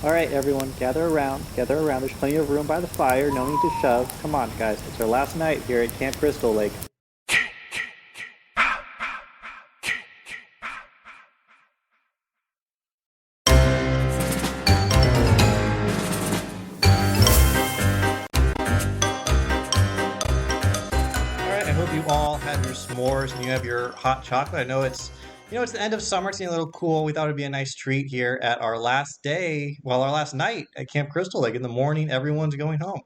All right, everyone, gather around. Gather around. There's plenty of room by the fire. No need to shove. Come on, guys. It's our last night here at Camp Crystal Lake. All right, I hope you all have your s'mores and you have your hot chocolate. I know it's the end of summer. It's getting a little cool. We thought it'd be a nice treat here at our last day, well, our last night at Camp Crystal Lake. In the morning, everyone's going home.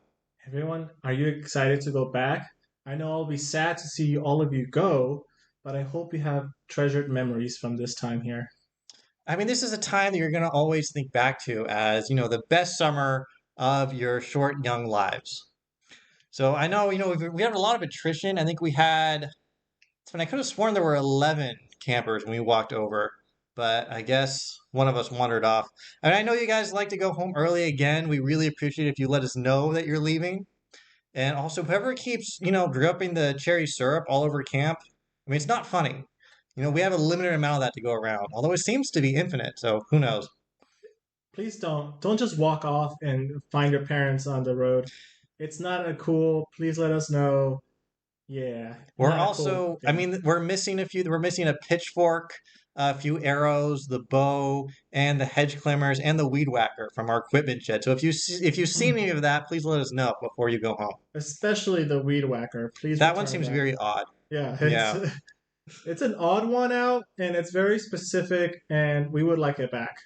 Everyone, are you excited to go back? I know I'll be sad to see all of you go, but I hope you have treasured memories from this time here. I mean, this is a time that you're going to always think back to as, the best summer of your short, young lives. So I know, we had a lot of attrition. I think we had when I could have sworn there were 11 campers when we walked over, but I guess one of us wandered off. And I know you guys like to go home early again. We really appreciate it if you let us know that you're leaving. And also, whoever keeps, dripping the cherry syrup all over camp, I mean, it's not funny. We have a limited amount of that to go around, although it seems to be infinite, so who knows? Please don't just walk off and find your parents on the road. It's not a cool. Please let us know. Yeah, We're not a cool also, I thing. mean, we're missing a few. We're missing a pitchfork, a few arrows, the bow, and the hedge climbers, and the weed whacker from our equipment shed. So if you see any of that, please let us know before you go home. Especially the weed whacker. Please That one return seems that. very odd. Yeah, it's Yeah. it's an odd one out, and it's very specific, and we would like it back.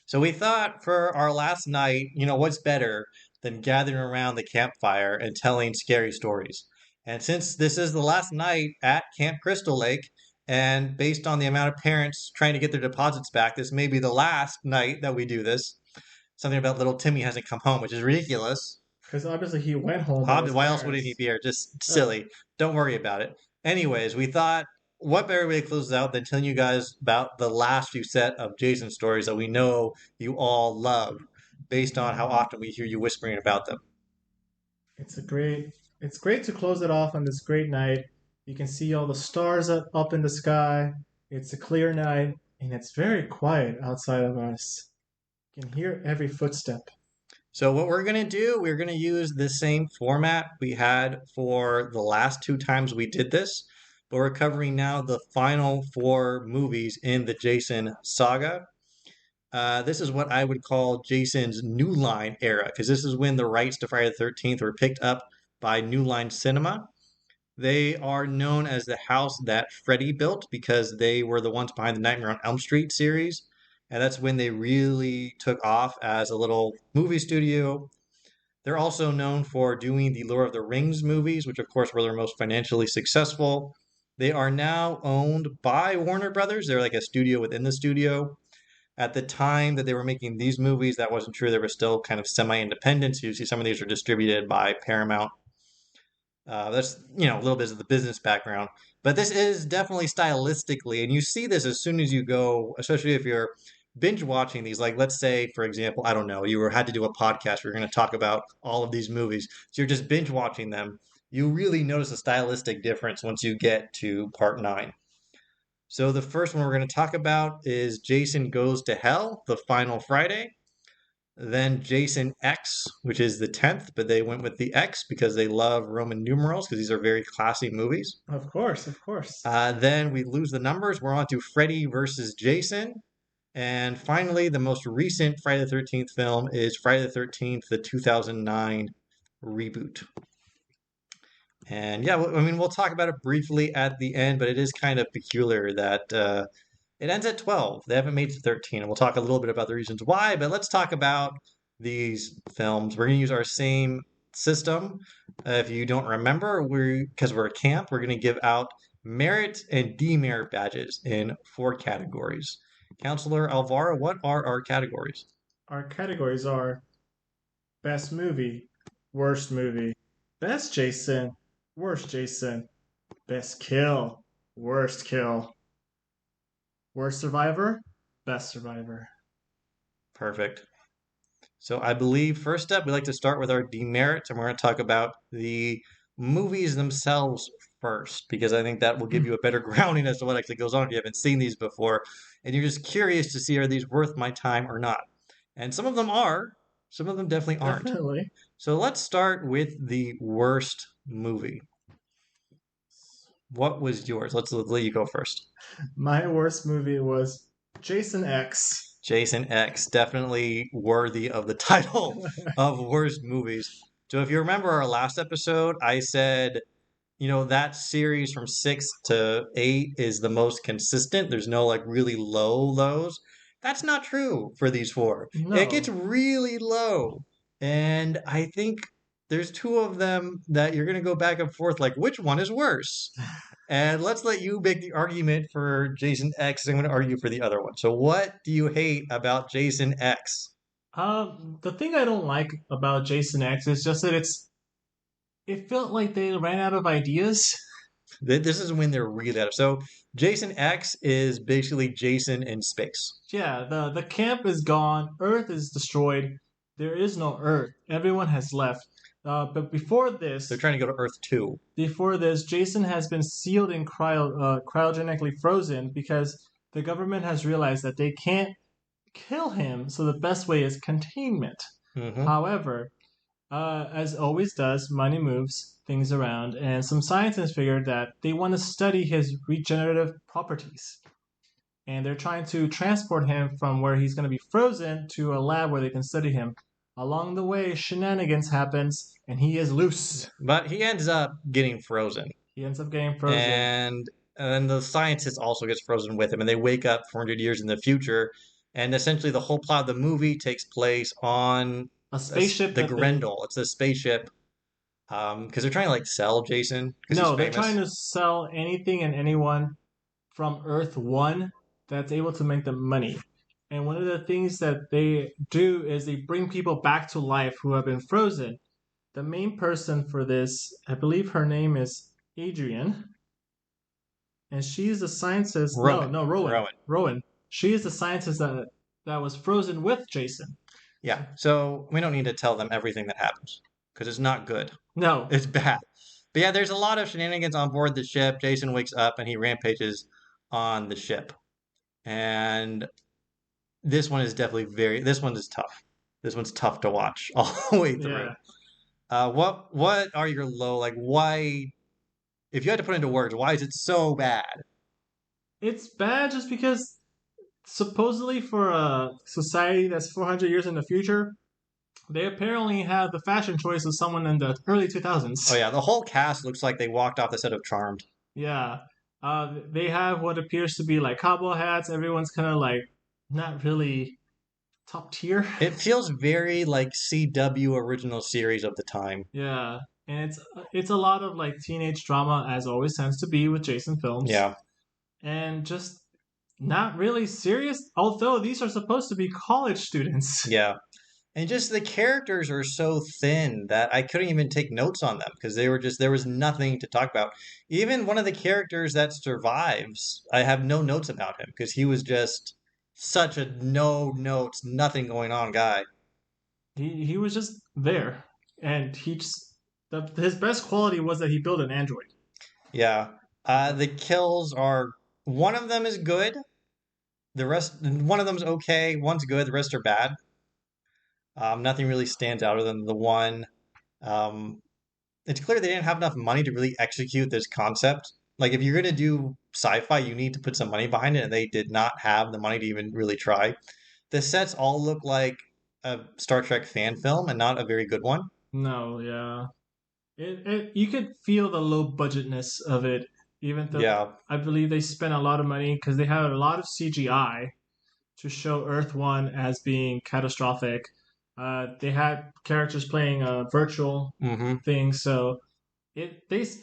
So we thought for our last night, what's better than gathering around the campfire and telling scary stories? And since this is the last night at Camp Crystal Lake, and based on the amount of parents trying to get their deposits back, this may be the last night that we do this. Something about little Timmy hasn't come home, which is ridiculous. Because obviously he went home with his Why else would he parents. be here? Just Uh, silly. Don't worry about it. Anyways, we thought what better way to close this out than telling you guys about the last few set of Jason stories that we know you all love based on how often we hear you whispering about them. it's a great, it's great to close it off on this great night. You can see all the stars up in the sky. It's a clear night, and it's very quiet outside of us. You can hear every footstep. So what we're going to do, we're going to use the same format we had for the last two times we did this, but we're covering now the final four movies in the Jason saga. This is what I would call Jason's New Line era, because this is when the rights to Friday the 13th were picked up by New Line Cinema. They are known as the house that Freddy built because they were the ones behind the Nightmare on Elm Street series. And that's when they really took off as a little movie studio. They're also known for doing the Lord of the Rings movies, which of course were their most financially successful. They are now owned by Warner Brothers. They're like a studio within the studio. At the time that they were making these movies, that wasn't true. They were still kind of semi-independent. So you see some of these are distributed by Paramount. That's a little bit of the business background, but this is definitely stylistically, and you see this as soon as you go, especially if you're binge watching these. Like, let's say, for example, I don't know, had to do a podcast. We're going to talk about all of these movies, so you're just binge watching them. You really notice a stylistic difference once you get to part nine. So the first one we're going to talk about is Jason Goes to Hell, the final Friday. Then Jason X, which is the 10th, but they went with the X because they love Roman numerals because these are very classy movies. Of course, of course. Then we lose the numbers. We're on to Freddy versus Jason. And finally, the most recent Friday the 13th film is Friday the 13th, the 2009 reboot. And yeah, I mean, we'll talk about it briefly at the end, but it is kind of peculiar that it ends at 12. They haven't made it to 13, and we'll talk a little bit about the reasons why, but let's talk about these films. We're going to use our same system. If you don't remember, because we're a camp, we're going to give out merit and demerit badges in four categories. Counselor Alvaro, what are our categories? Our categories are best movie, best Jason, worst Jason, best kill, worst kill, worst survivor, best survivor. Perfect. So I believe first up, we like to start with our demerits, and we're going to talk about the movies themselves first, because I think that will give you a better grounding as to what actually goes on if you haven't seen these before, and you're just curious to see are these worth my time or not. And some of them are, some of them definitely aren't. Definitely. So let's start with the worst movie. What was yours? Let's let you go first. My worst movie was Jason X. Jason X, definitely worthy of the title of worst movies. So if you remember our last episode, I said, that series from 6 to 8 is the most consistent. There's no like really low lows. That's not true for these four. It gets No. really low. And I think there's two of them that you're going to go back and forth like, which one is worse? And let's let you make the argument for Jason X. I'm going to argue for the other one. So, what do you hate about Jason X? The thing I don't like about Jason X is just that it felt like they ran out of ideas. This is when they're really out of. So, Jason X is basically Jason in space. Yeah, the camp is gone, Earth is destroyed. There is no Earth. Everyone has left. But They're trying to go to Earth 2. before this, Jason has been sealed in cryogenically frozen because the government has realized that they can't kill him. So the best way is containment. Hmm. However, as always does, money moves things around, and some scientists figured that they want to study his regenerative properties. And they're trying to transport him from where he's going to be frozen to a lab where they can study him. Along the way, shenanigans happens, and he is loose. But he ends up getting frozen. He ends up getting frozen. And the scientist also gets frozen with him, and they wake up 400 years in the future. And essentially, the whole plot of the movie takes place on A spaceship the that Grendel. It's a spaceship. Because they're trying to like sell Jason because no, he's they're famous. trying to sell anything and anyone from Earth 1 that's able to make them money. And one of the things that they do is they bring people back to life who have been frozen. The main person for this, I believe her name is Adrian, and she's the scientist. Rowan. No, Rowan. Rowan. Rowan. She is the scientist that was frozen with Jason. Yeah. So we don't need to tell them everything that happens because it's not good. No. It's bad. But yeah, there's a lot of shenanigans on board the ship. Jason wakes up and he rampages on the ship. And this one is definitely this one is tough. This one's tough to watch all the way through. Yeah. What are your low, like, why, if you had to put into words, why is it so bad? It's bad just because supposedly for a society that's 400 years in the future, they apparently have the fashion choice of someone in the early 2000s. Oh yeah, the whole cast looks like they walked off the set of Charmed. Yeah. They have what appears to be like cowboy hats. Everyone's kind of like not really top tier. It feels very like CW original series of the time. Yeah. And it's a lot of like teenage drama as always tends to be with Jason films. Yeah. And just not really serious, although these are supposed to be college students. Yeah. And just the characters are so thin that I couldn't even take notes on them because there was nothing to talk about. Even one of the characters that survives, I have no notes about him because he was just such a no notes, nothing going on guy. He was just there, and his best quality was that he built an android. Yeah. The kills are, one of them is good. The rest, one of them's okay. One's good. The rest are bad. Nothing really stands out other than the one. Um, it's clear they didn't have enough money to really execute this concept. Like, if you're going to do sci-fi, you need to put some money behind it, and they did not have the money to even really try. The sets all look like a Star Trek fan film and not a very good one. No, yeah, you could feel the low budgetness of it, even though Yeah. I believe they spent a lot of money because they had a lot of CGI to show Earth One as being catastrophic. They had characters playing virtual Mm-hmm. things, so they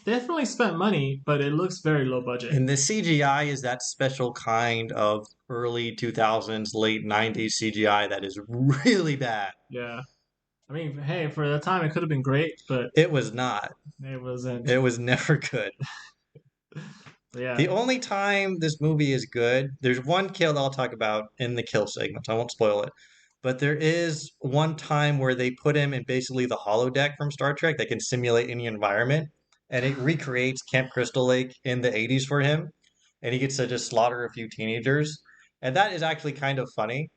definitely spent money, but it looks very low budget. And the CGI is that special kind of early 2000s, late 90s CGI that is really bad. Yeah, I mean, hey, for the time it could have been great, but It was not. it wasn't. It was never good. Yeah, The only time this movie is good, there's one kill that I'll talk about in the kill segment. I won't spoil it. But there is one time where they put him in basically the holodeck from Star Trek that can simulate any environment. And it recreates Camp Crystal Lake in the 80s for him. And he gets to just slaughter a few teenagers. And that is actually kind of funny.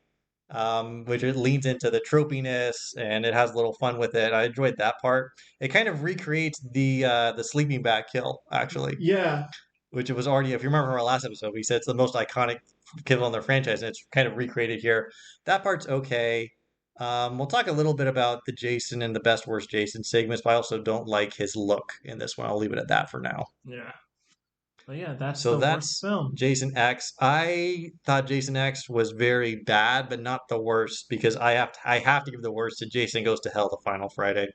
which it leans into the tropiness and it has a little fun with it. I enjoyed that part. It kind of recreates the sleeping bag kill, actually, Yeah, which it was already, if you remember from our last episode, we said it's the most iconic kill in their franchise, and it's kind of recreated here. That part's okay. We'll talk a little bit about the Jason and the best worst Jason segments, but I also don't like his look in this one. I'll leave it at that for now. yeah. But yeah, that's So the worst that's film. Jason X. I thought Jason X was very bad, but not the worst because I have to give the worst to Jason Goes to Hell: The Final Friday.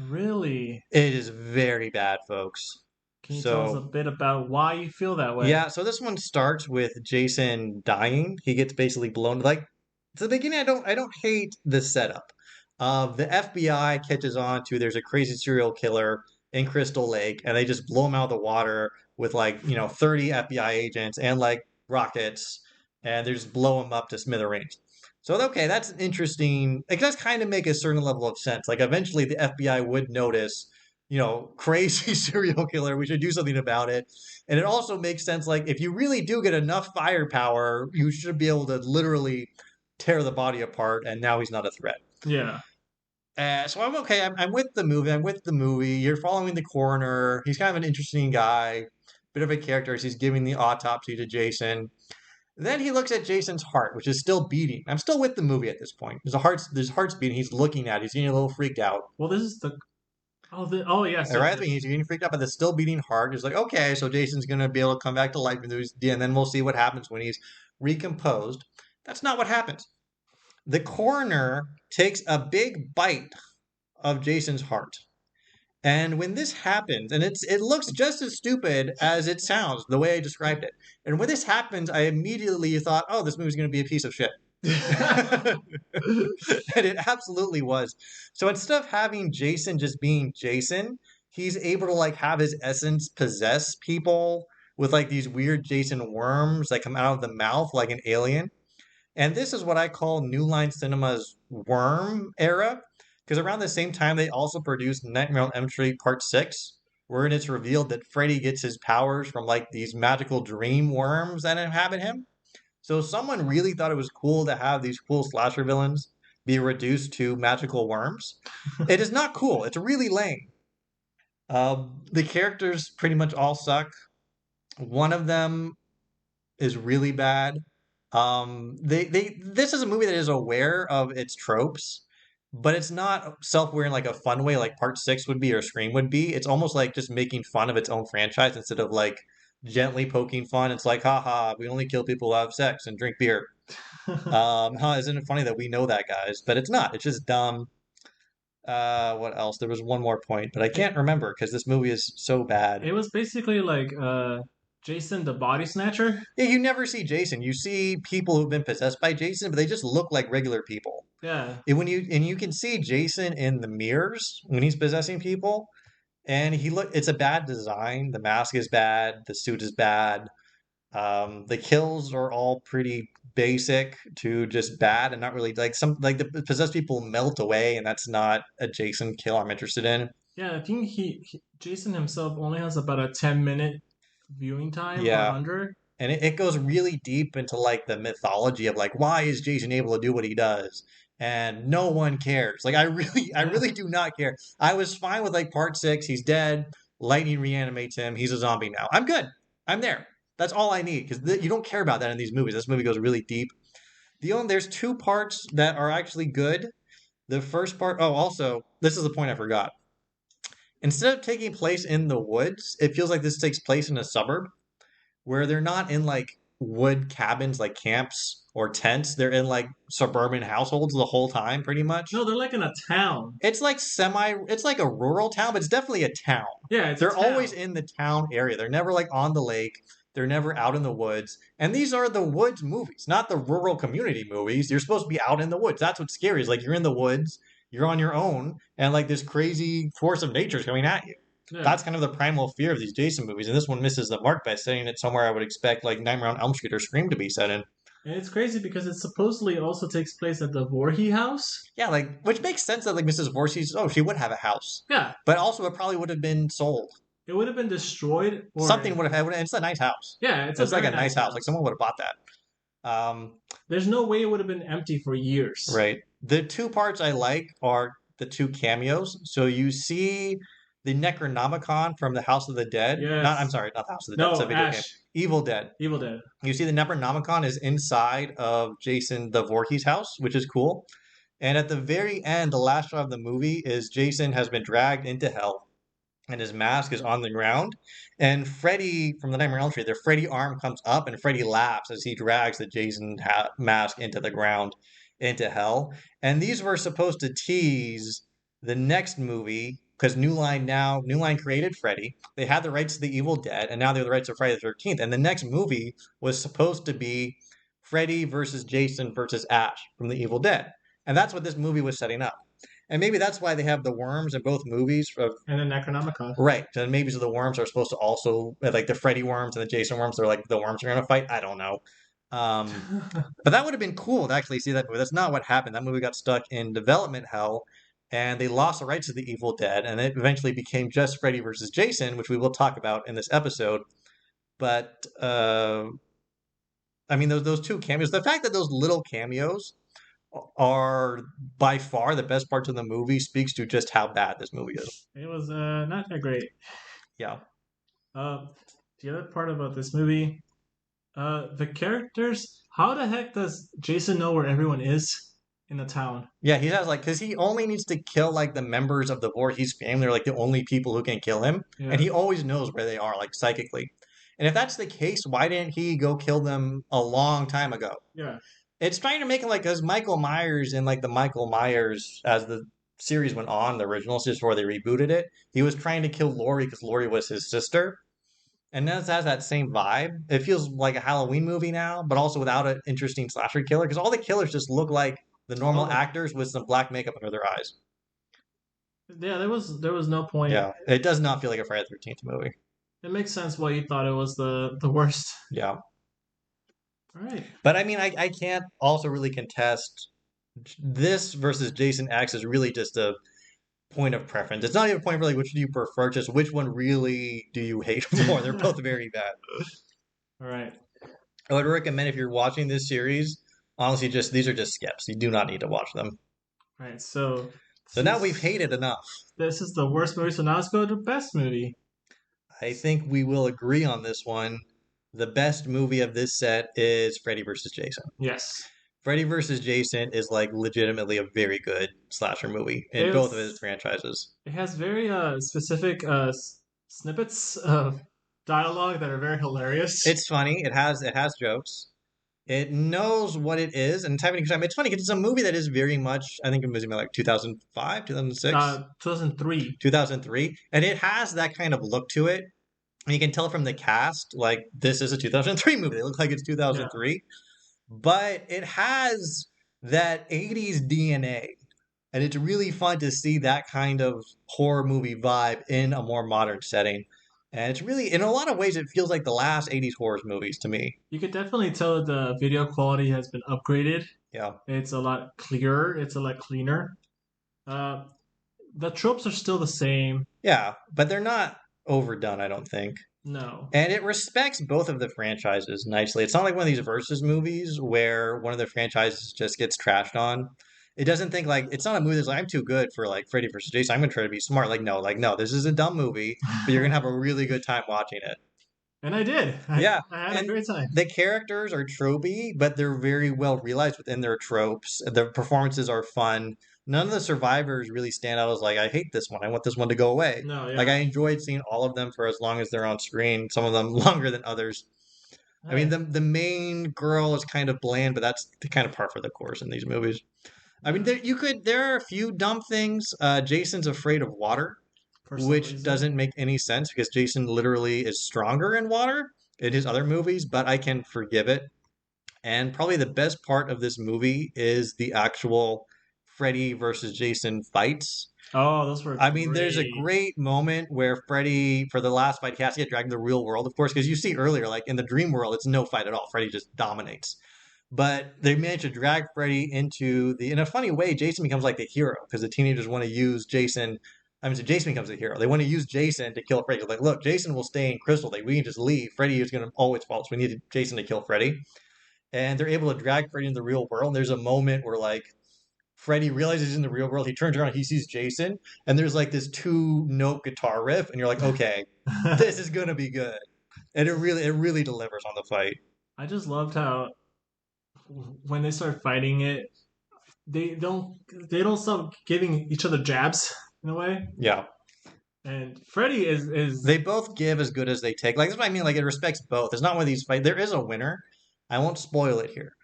Really? It is very bad, folks. Can you tell us a So bit about why you feel that way? yeah, so this one starts with Jason dying. He gets basically blown. Like at the beginning, I don't hate the setup. The FBI catches on to there's a crazy serial killer in Crystal Lake, and they just blow him out of the water with like 30 FBI agents and like rockets, and they just blow him up to smithereens. So okay, that's interesting. It does kind of make a certain level of sense. Like eventually, the FBI would notice, crazy serial killer. We should do something about it. And it also makes sense, like, if you really do get enough firepower, you should be able to literally tear the body apart, and now he's not a threat. Yeah. So I'm okay. I'm with the movie. I'm with the movie. You're following the coroner. He's kind of an interesting guy, bit of a character as he's giving the autopsy to Jason. Then he looks at Jason's heart, which is still beating. I'm still with the movie at this point. His heart's beating. He's looking at it. He's getting a little freaked out. Well, this is the. Oh, yes, All yes, right, I yes. mean, he's getting freaked out by the still beating heart. He's like, okay, so Jason's gonna be able to come back to life, and then we'll see what happens when he's recomposed. That's not what happens. The coroner takes a big bite of Jason's heart, and when this happens, and it looks just as stupid as it sounds, the way I described it. And when this happens, I immediately thought, oh, this movie's gonna be a piece of shit. And it absolutely was. So instead of having Jason just being Jason, he's able to like have his essence possess people with like these weird Jason worms that come out of the mouth like an alien. And this is what I call New Line Cinema's worm era, because around the same time they also produced Nightmare on Elm Street Part 6, wherein it's revealed that Freddy gets his powers from like these magical dream worms that inhabit him. So someone really thought it was cool to have these cool slasher villains be reduced to magical worms. It is not cool. It's really lame. The characters pretty much all suck. One of them is really bad. They this is a movie that is aware of its tropes, but it's not self-aware in like a fun way like Part 6 would be or Scream would be. It's almost like just making fun of its own franchise instead of like gently poking fun. It's like, haha, we only kill people who have sex and drink beer. Isn't it funny that we know that, guys? But it's not. It's just dumb. What else? There was one more point, but I It, can't remember because this movie is so bad. it was basically like Jason the Body Snatcher. Yeah, you never see Jason. You see people who've been possessed by Jason, but they just look like regular people. Yeah. And you can see Jason in the mirrors when he's possessing people, and it's a bad design. The mask is bad, the suit is bad. The kills are all pretty basic to just bad and not really like some like the possessed people melt away, and that's not a Jason kill I'm interested in. Yeah, I think Jason himself only has about a 10-minute viewing time or Yeah. under. And it goes really deep into like the mythology of like why is Jason able to do what he does? And no one cares. Like I Yeah. really do not care. I was fine with like Part 6, he's dead, lightning reanimates him, he's a zombie now. I'm good. I'm there. That's all I need because you don't care about that in these movies. This movie goes really deep. There's two parts that are actually good. The first part, oh, also, this is the point I forgot. Instead of taking place in the woods, it feels like this takes place in a suburb where they're not in like wood cabins like camps or tents. They're in like suburban households the whole time, pretty much. No, they're like in a town. It's like a rural town, but it's definitely a town. Yeah, it's a They're town. always in the town area. They're never like on the lake. They're never out in the woods. And these are the woods movies, not the rural community movies. You're supposed to be out in the woods. That's what's scary is like you're in the woods, you're on your own, and like this crazy force of nature is coming at you. Yeah. That's kind of the primal fear of these Jason movies. And this one misses the mark by setting it somewhere I would expect like Nightmare on Elm Street or Scream to be set in. And it's crazy because it supposedly also takes place at the Voorhees house. Yeah, like which makes sense that like Mrs. Voorhees, oh, she would have a house. Yeah, But also it probably would have been sold. it would have been destroyed or Something would have had. It's a nice house. Yeah, it's It's like very a nice house. Like someone would have bought that. Um, There's no way it would have been empty for years. right. The two parts I like are the two cameos. So you see the Necronomicon from the House of the Dead. Not, I'm Yes. sorry, not the House of the Dead. It's a No, video game. Ash. Evil Dead. Evil Dead. You see the Necronomicon is inside of Jason the Voorhees house, which is cool. And at the very end, the last shot of the movie is Jason has been dragged into hell and his mask is on the ground. And Freddy from the Nightmare on Elm Street, their Freddy arm comes up and Freddy laughs as he drags the Jason mask into the ground, into hell. And these were supposed to tease the next movie because New Line created Freddy. They had the rights to the Evil Dead, and now they have the rights to Friday the 13th. And the next movie was supposed to be Freddy versus Jason versus Ash from the Evil Dead. And that's what this movie was setting up. And maybe that's why they have the worms in both movies. And then Necronomicon. Right. And maybe so the worms are supposed to also, like the Freddy worms and the Jason worms, they're like the worms are going to fight. I don't know. But that would have been cool to actually see that movie. That's not what happened. That movie got stuck in development hell, and they lost the rights to the Evil Dead, and it eventually became just Freddy versus Jason, which we will talk about in this episode. But, I mean, those two cameos, the fact that those little cameos are by far the best parts of the movie speaks to just how bad this movie is. It was not that great. Yeah. The other part about this movie, the characters. How the heck does Jason know where everyone is in the town? Yeah, he has like, because he only needs to kill like the members of the Voorhees family. They're like the only people who can kill him. Yeah. And he always knows where they are, like psychically. And if that's the case, why didn't he go kill them a long time ago? Yeah. It's trying to make it like, because Michael Myers in like the Michael Myers, as the series went on, the original, just before they rebooted it, he was trying to kill Laurie because Laurie was his sister. And this has that same vibe. It feels like a Halloween movie now, but also without an interesting slasher killer, because all the killers just look like the normal actors with some black makeup under their eyes. Yeah, there was no point. Yeah, it does not feel like a Friday the 13th movie. It makes sense why you thought it was the worst. Yeah. All right. But I mean, I can't also really contest this versus Jason X is really just a point of preference. It's not even a point of really which do you prefer, just which one really do you hate more. They're both very bad. All right. I would recommend if you're watching this series, honestly, just these are just skips. You do not need to watch them. All right. So now we've hated enough. This is the worst movie, so now let's go to the best movie. I think we will agree on this one. The best movie of this set is Freddy vs. Jason. Yes. Freddy vs. Jason is like legitimately a very good slasher movie in both of his franchises. It has very specific snippets of dialogue that are very hilarious. It's funny. It has jokes. It knows what it is, and it's having a good time. It's funny because it's a movie that is very much, I think it was like 2005, 2006? 2003. 2003. And it has that kind of look to it. And you can tell from the cast, like, this is a 2003 movie. It looks like it's 2003. Yeah. But it has that 80s DNA. And it's really fun to see that kind of horror movie vibe in a more modern setting. And it's really, in a lot of ways, it feels like the last 80s horror movies to me. You could definitely tell the video quality has been upgraded. Yeah. It's a lot clearer. It's a lot cleaner. The tropes are still the same. Yeah, but they're not overdone, I don't think. No. And it respects both of the franchises nicely. It's not like one of these versus movies where one of the franchises just gets trashed on. It doesn't think like, it's not a movie that's like, I'm too good for like Freddy vs. Jason. I'm going to try to be smart. Like, no, this is a dumb movie, but you're going to have a really good time watching it. And I did. I had a great time. The characters are tropey, but they're very well realized within their tropes. The performances are fun. None of the survivors really stand out as like, I hate this one. I want this one to go away. No, yeah. Like, I enjoyed seeing all of them for as long as they're on screen. Some of them longer than others. I mean, the main girl is kind of bland, but that's kind of par for the course in these movies. I mean, there are a few dumb things. Jason's afraid of water, which doesn't make any sense because Jason literally is stronger in water in his other movies, but I can forgive it. And probably the best part of this movie is the actual Freddy versus Jason fights. Oh, those were I mean, there's a great moment where Freddy, for the last fight, he has to get dragged in the real world, of course, because you see earlier, like in the dream world, it's no fight at all. Freddy just dominates. But they managed to drag Freddy in a funny way, Jason becomes like the hero because the teenagers want to use Jason. I mean, so Jason becomes the hero. They want to use Jason to kill Freddy. Like, look, Jason will stay in Crystal Lake. We can just leave. Freddy is going to always fall. So we need Jason to kill Freddy. and they're able to drag Freddy into the real world. And there's a moment where like Freddy realizes he's in the real world. He turns around, he sees Jason, and there's like this 2-note guitar riff, and you're like, okay, this is gonna be good. And it really delivers on the fight. I just loved how when they start fighting it, they don't they don't stop giving each other jabs in a way. Yeah. And Freddy is They both give as good as they take. Like that's what I mean. Like it respects both. It's not one of these fights. There is a winner. I won't spoil it here,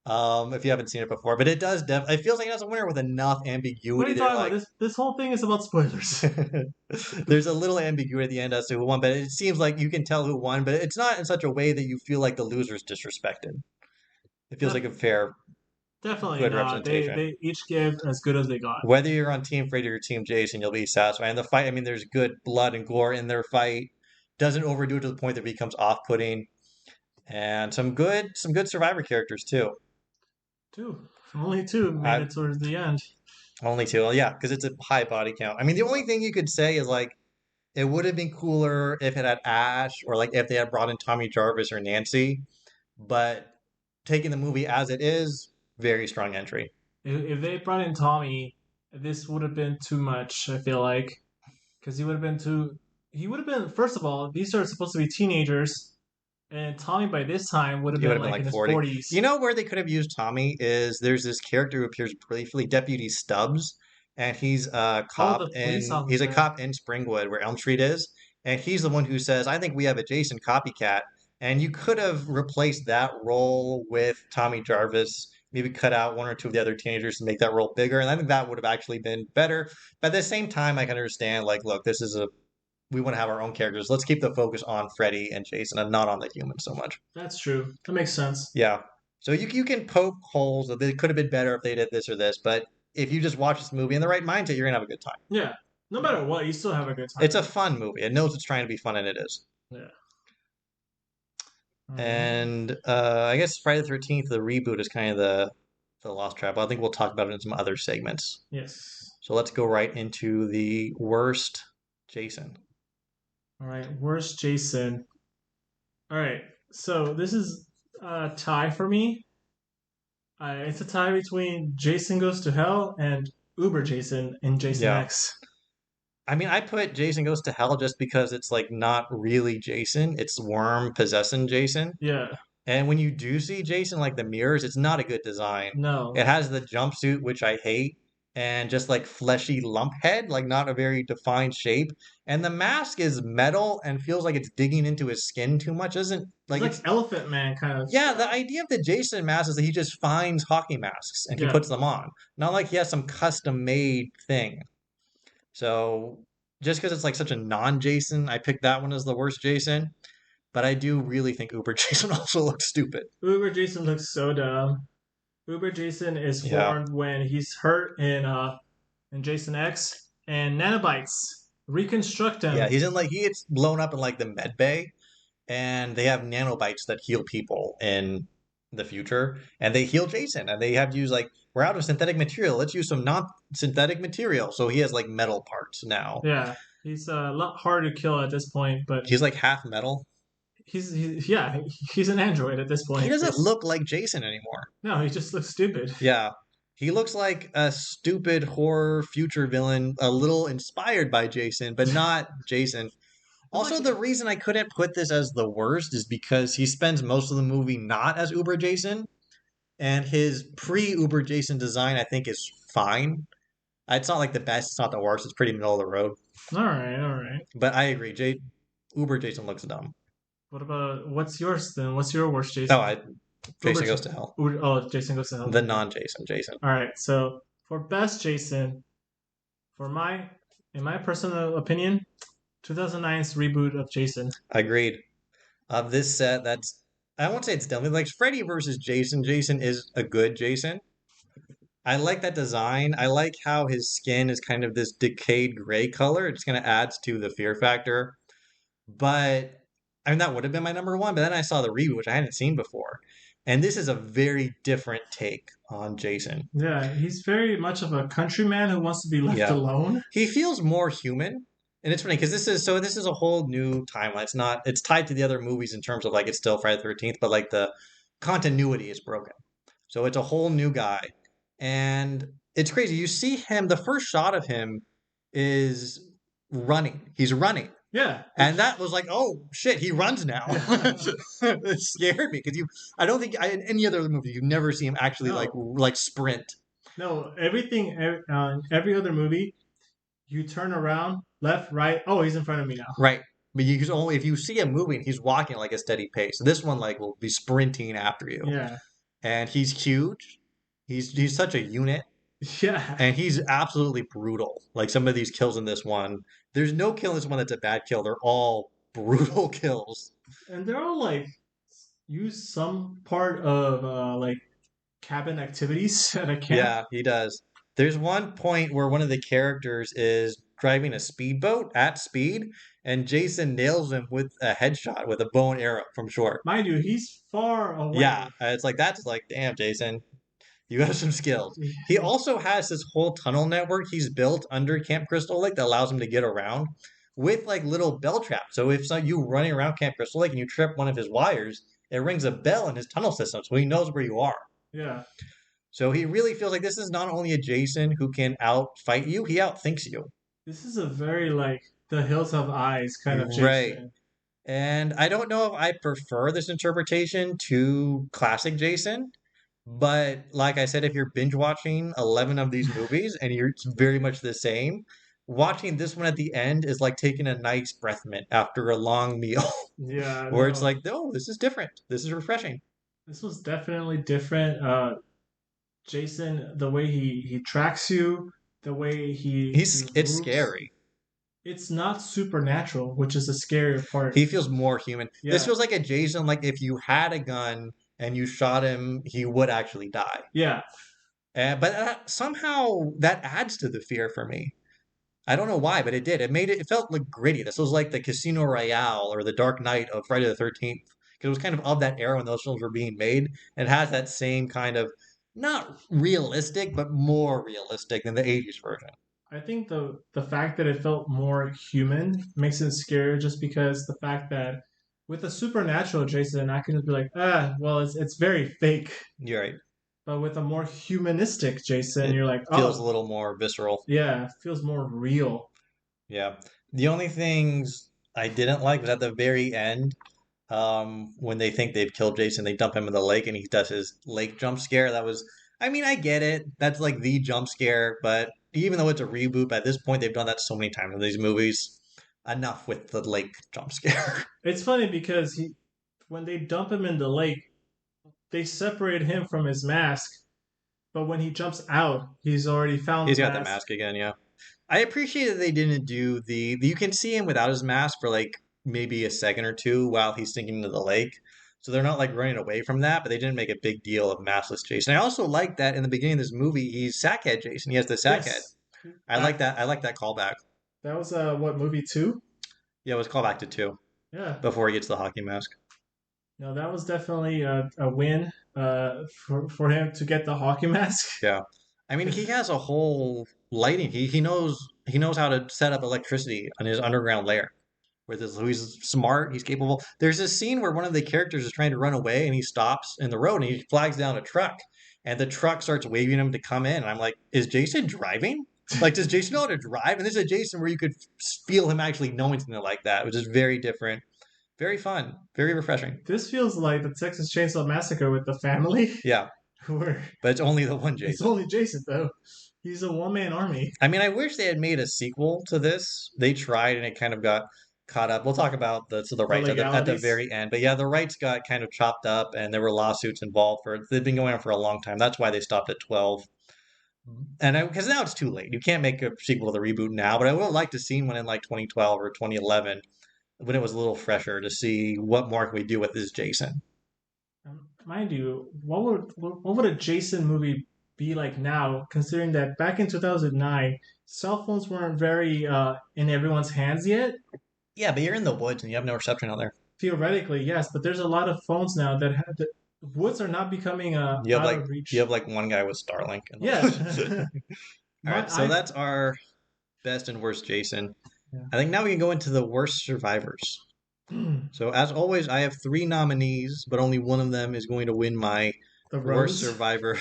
if you haven't seen it before. But it does. It feels like it has a winner with enough what are ambiguity you there. talking Like about? This whole thing is about spoilers. there's a little ambiguity at the end as to who won. But it seems like you can tell who won. But it's not in such a way that you feel like the loser's disrespected. It feels like a fair, Definitely good not. representation. They each give as good as they got. Whether you're on Team Freddy or Team Jason, you'll be satisfied. And the fight, I mean, there's good blood and gore in their fight. Doesn't overdo it to the point that it becomes off-putting. And some good survivor characters too. Two. Only two made it towards the end. Only two. Well, yeah, because it's a high body count. I mean, the only thing you could say is like it would have been cooler if it had Ash or like if they had brought in Tommy Jarvis or Nancy. But taking the movie as it is, very strong entry. If they brought in Tommy, this would have been too much, I feel like. Because he would have been too. He would have been, first of all, these are supposed to be teenagers. And Tommy by this time would have He would been have been like in his 40. 40s. You know where they could have used Tommy is there's this character who appears briefly, Deputy Stubbs, and he's a cop the police he's a officer. cop in Springwood where Elm Street is, and he's the one who says, "I think we have a Jason copycat." And you could have replaced that role with Tommy Jarvis, maybe cut out one or two of the other teenagers to make that role bigger, and I think that would have actually been better. But at the same time, I can understand like, look, this is a we want to have our own characters. Let's keep the focus on Freddy and Jason and not on the humans so much. That's true. That makes sense. Yeah. So you can poke holes that it could have been better if they did this or this, but if you just watch this movie in the right mindset, you're gonna have a good time. Yeah. No matter what, you still have a good time. It's a fun movie. It knows it's trying to be fun, and it is. Yeah. And I guess Friday the 13th, the reboot, is kind of the lost trap. I think we'll talk about it in some other segments. Yes. So let's go right into the worst Jason. All right. Worst Jason. All right. So this is a tie for me. It's a tie between Jason Goes to Hell and Uber Jason in Jason Yeah. X. I mean, I put Jason Goes to Hell just because it's like not really Jason. It's worm possessing Jason. Yeah. And when you do see Jason, like the mirrors, it's not a good design. No. It has the jumpsuit, which I hate, and just like fleshy lump head, like not a very defined shape. And the mask is metal and feels like it's digging into his skin too much. Doesn't like It's like Elephant Man kind of. yeah, the idea of the Jason mask is that he just finds hockey masks and he Yeah. puts them on. Not like he has some custom made thing. So just because it's like such a non-Jason, I picked that one as the worst Jason. But I do really think Uber Jason also looks stupid. Uber Jason looks so dumb. Uber Jason is Yeah. formed when he's hurt in Jason X, and nanobites reconstruct him. Yeah, he gets blown up in like the med bay, and they have nanobites that heal people in the future, and they heal Jason, and they have to use like we're out of synthetic material. Let's use some non-synthetic material. So he has like metal parts now. Yeah, he's a lot harder to kill at this point, but He's like half metal. he's an android at this point. He doesn't look like Jason anymore. No, he just looks stupid. Yeah. He looks like a stupid horror future villain, a little inspired by Jason, but not Jason. Also, the reason I couldn't put this as the worst is because he spends most of the movie not as Uber Jason, and his pre-Uber Jason design, I think, is fine. It's not like the best, it's not the worst, it's pretty middle of the road. All right. But I agree, Uber Jason looks dumb. What about what's yours then? What's your worst Jason? Jason Goes to Hell. Jason Goes to Hell. The non-Jason, Jason. All right. So for best Jason, in my personal opinion, 2009's reboot of Jason. Agreed. Of this set, I won't say it's dumb. Like Freddy versus Jason. Jason is a good Jason. I like that design. I like how his skin is kind of this decayed gray color. It just kind of adds to the fear factor. But I mean, that would have been my number one. But then I saw the reboot, which I hadn't seen before. And this is a very different take on Jason. Yeah, he's very much of a countryman who wants to be left alone. He feels more human. And it's funny because this is a whole new timeline. It's tied to the other movies in terms of like it's still Friday the 13th, but like the continuity is broken. So it's a whole new guy. And it's crazy. You see him, the first shot of him is running. He's running. Yeah. And that was like, oh shit, he runs now. It scared me because I don't think in any other movie you never see him actually No. like sprint. No, every other movie, you turn around, left, right. Oh, he's in front of me now. Right. But you can only if you see him moving, he's walking like a steady pace. This one like will be sprinting after you. Yeah. And he's huge. He's such a unit. Yeah. And he's absolutely brutal. Like some of these kills in this one, there's no kill in this one that's a bad kill. They're all brutal kills. And they're all like use some part of like cabin activities at a camp. Yeah, he does. There's one point where one of the characters is driving a speedboat at speed, and Jason nails him with a headshot with a bow and arrow from short. Mind you, he's far away. Yeah, it's like that's like, damn, Jason, you have some skills. He also has this whole tunnel network he's built under Camp Crystal Lake that allows him to get around with like little bell traps. So if you running around Camp Crystal Lake and you trip one of his wires, it rings a bell in his tunnel system, so he knows where you are. Yeah. So he really feels like this is not only a Jason who can outfight you, he outthinks you. This is a very like the Hills Have Eyes kind of Right. Jason. And I don't know if I prefer this interpretation to classic Jason, but like I said, if you're binge watching 11 of these movies and it's very much the same, watching this one at the end is like taking a nice breath mint after a long meal, Yeah. where it's No. like, no, this is different. This is refreshing. This was definitely different. Jason, the way he tracks you, the way he It's moves, scary. it's not supernatural, which is the scarier part. He feels more human. This Yeah. feels like a Jason, like if you had a gun and you shot him, he would actually die. Yeah. But somehow that adds to the fear for me. I don't know why, but it did. It felt like gritty. This was like the Casino Royale or the Dark Knight of Friday the 13th. Because it was kind of that era when those films were being made. And it has that same kind of, not realistic, but more realistic than the 80s version. I think the fact that it felt more human makes it scarier just because the fact that with a supernatural Jason, I can just be like, well, it's very fake. You're right. But with a more humanistic Jason, It you're like, feels a oh, little more visceral. yeah, it feels more real. Yeah. The only things I didn't like was at the very end, when they think they've killed Jason, they dump him in the lake and he does his lake jump scare. That was, I mean, I get it. That's like the jump scare, but even though it's a reboot, at this point they've done that so many times in these movies. Enough with the lake jump scare. It's funny because when they dump him in the lake, they separate him from his mask, but when he jumps out, he's already found He's the got the mask. mask again, yeah. I appreciate that they didn't do you can see him without his mask for like maybe a second or two while he's sinking into the lake. So they're not like running away from that, but they didn't make a big deal of maskless Jason. I also like that in the beginning of this movie, he's Sackhead Jason. He has the Sackhead. Yes. I like that. I like that callback. That was what movie 2? Yeah, it was callback to 2 Yeah. before he gets the hockey mask. No, that was definitely a win for him to get the hockey mask. Yeah. I mean, he has a whole lighting. He knows how to set up electricity on his underground lair. He's smart, he's capable. There's this scene where one of the characters is trying to run away and he stops in the road and he flags down a truck. And the truck starts waving him to come in. And I'm like, is Jason driving? Like, does Jason know how to drive? And this is a Jason where you could feel him actually knowing something like that, which is very different, very fun, very refreshing. This feels like the Texas Chainsaw Massacre with the family. Yeah, Where but it's only the one it's Jason. only Jason though. He's a one-man army. I mean, I wish they had made a sequel to this. They tried and it kind of got caught up. We'll talk about the rights at the legalities. very end. But yeah, the rights got kind of chopped up and there were lawsuits involved for it. They've been going on for a long time. That's why they stopped at 12. And because now it's too late. You can't make a sequel to the reboot now, but I would have liked to see one in like 2012 or 2011 when it was a little fresher to see what more can we do with this Jason. Mind you, what would a Jason movie be like now, considering that back in 2009, cell phones weren't very in everyone's hands yet? Yeah, but you're in the woods and you have no reception out there. Theoretically, yes, but there's a lot of phones now that have woods are not becoming You have out like of reach. you have like one guy with Starlink. In the Yeah. woods. All right, so that's our best and worst Jason. Yeah. I think now we can go into the worst survivors. The So as always, I have three nominees, but only one of them is going to win my worst Rose. survivor,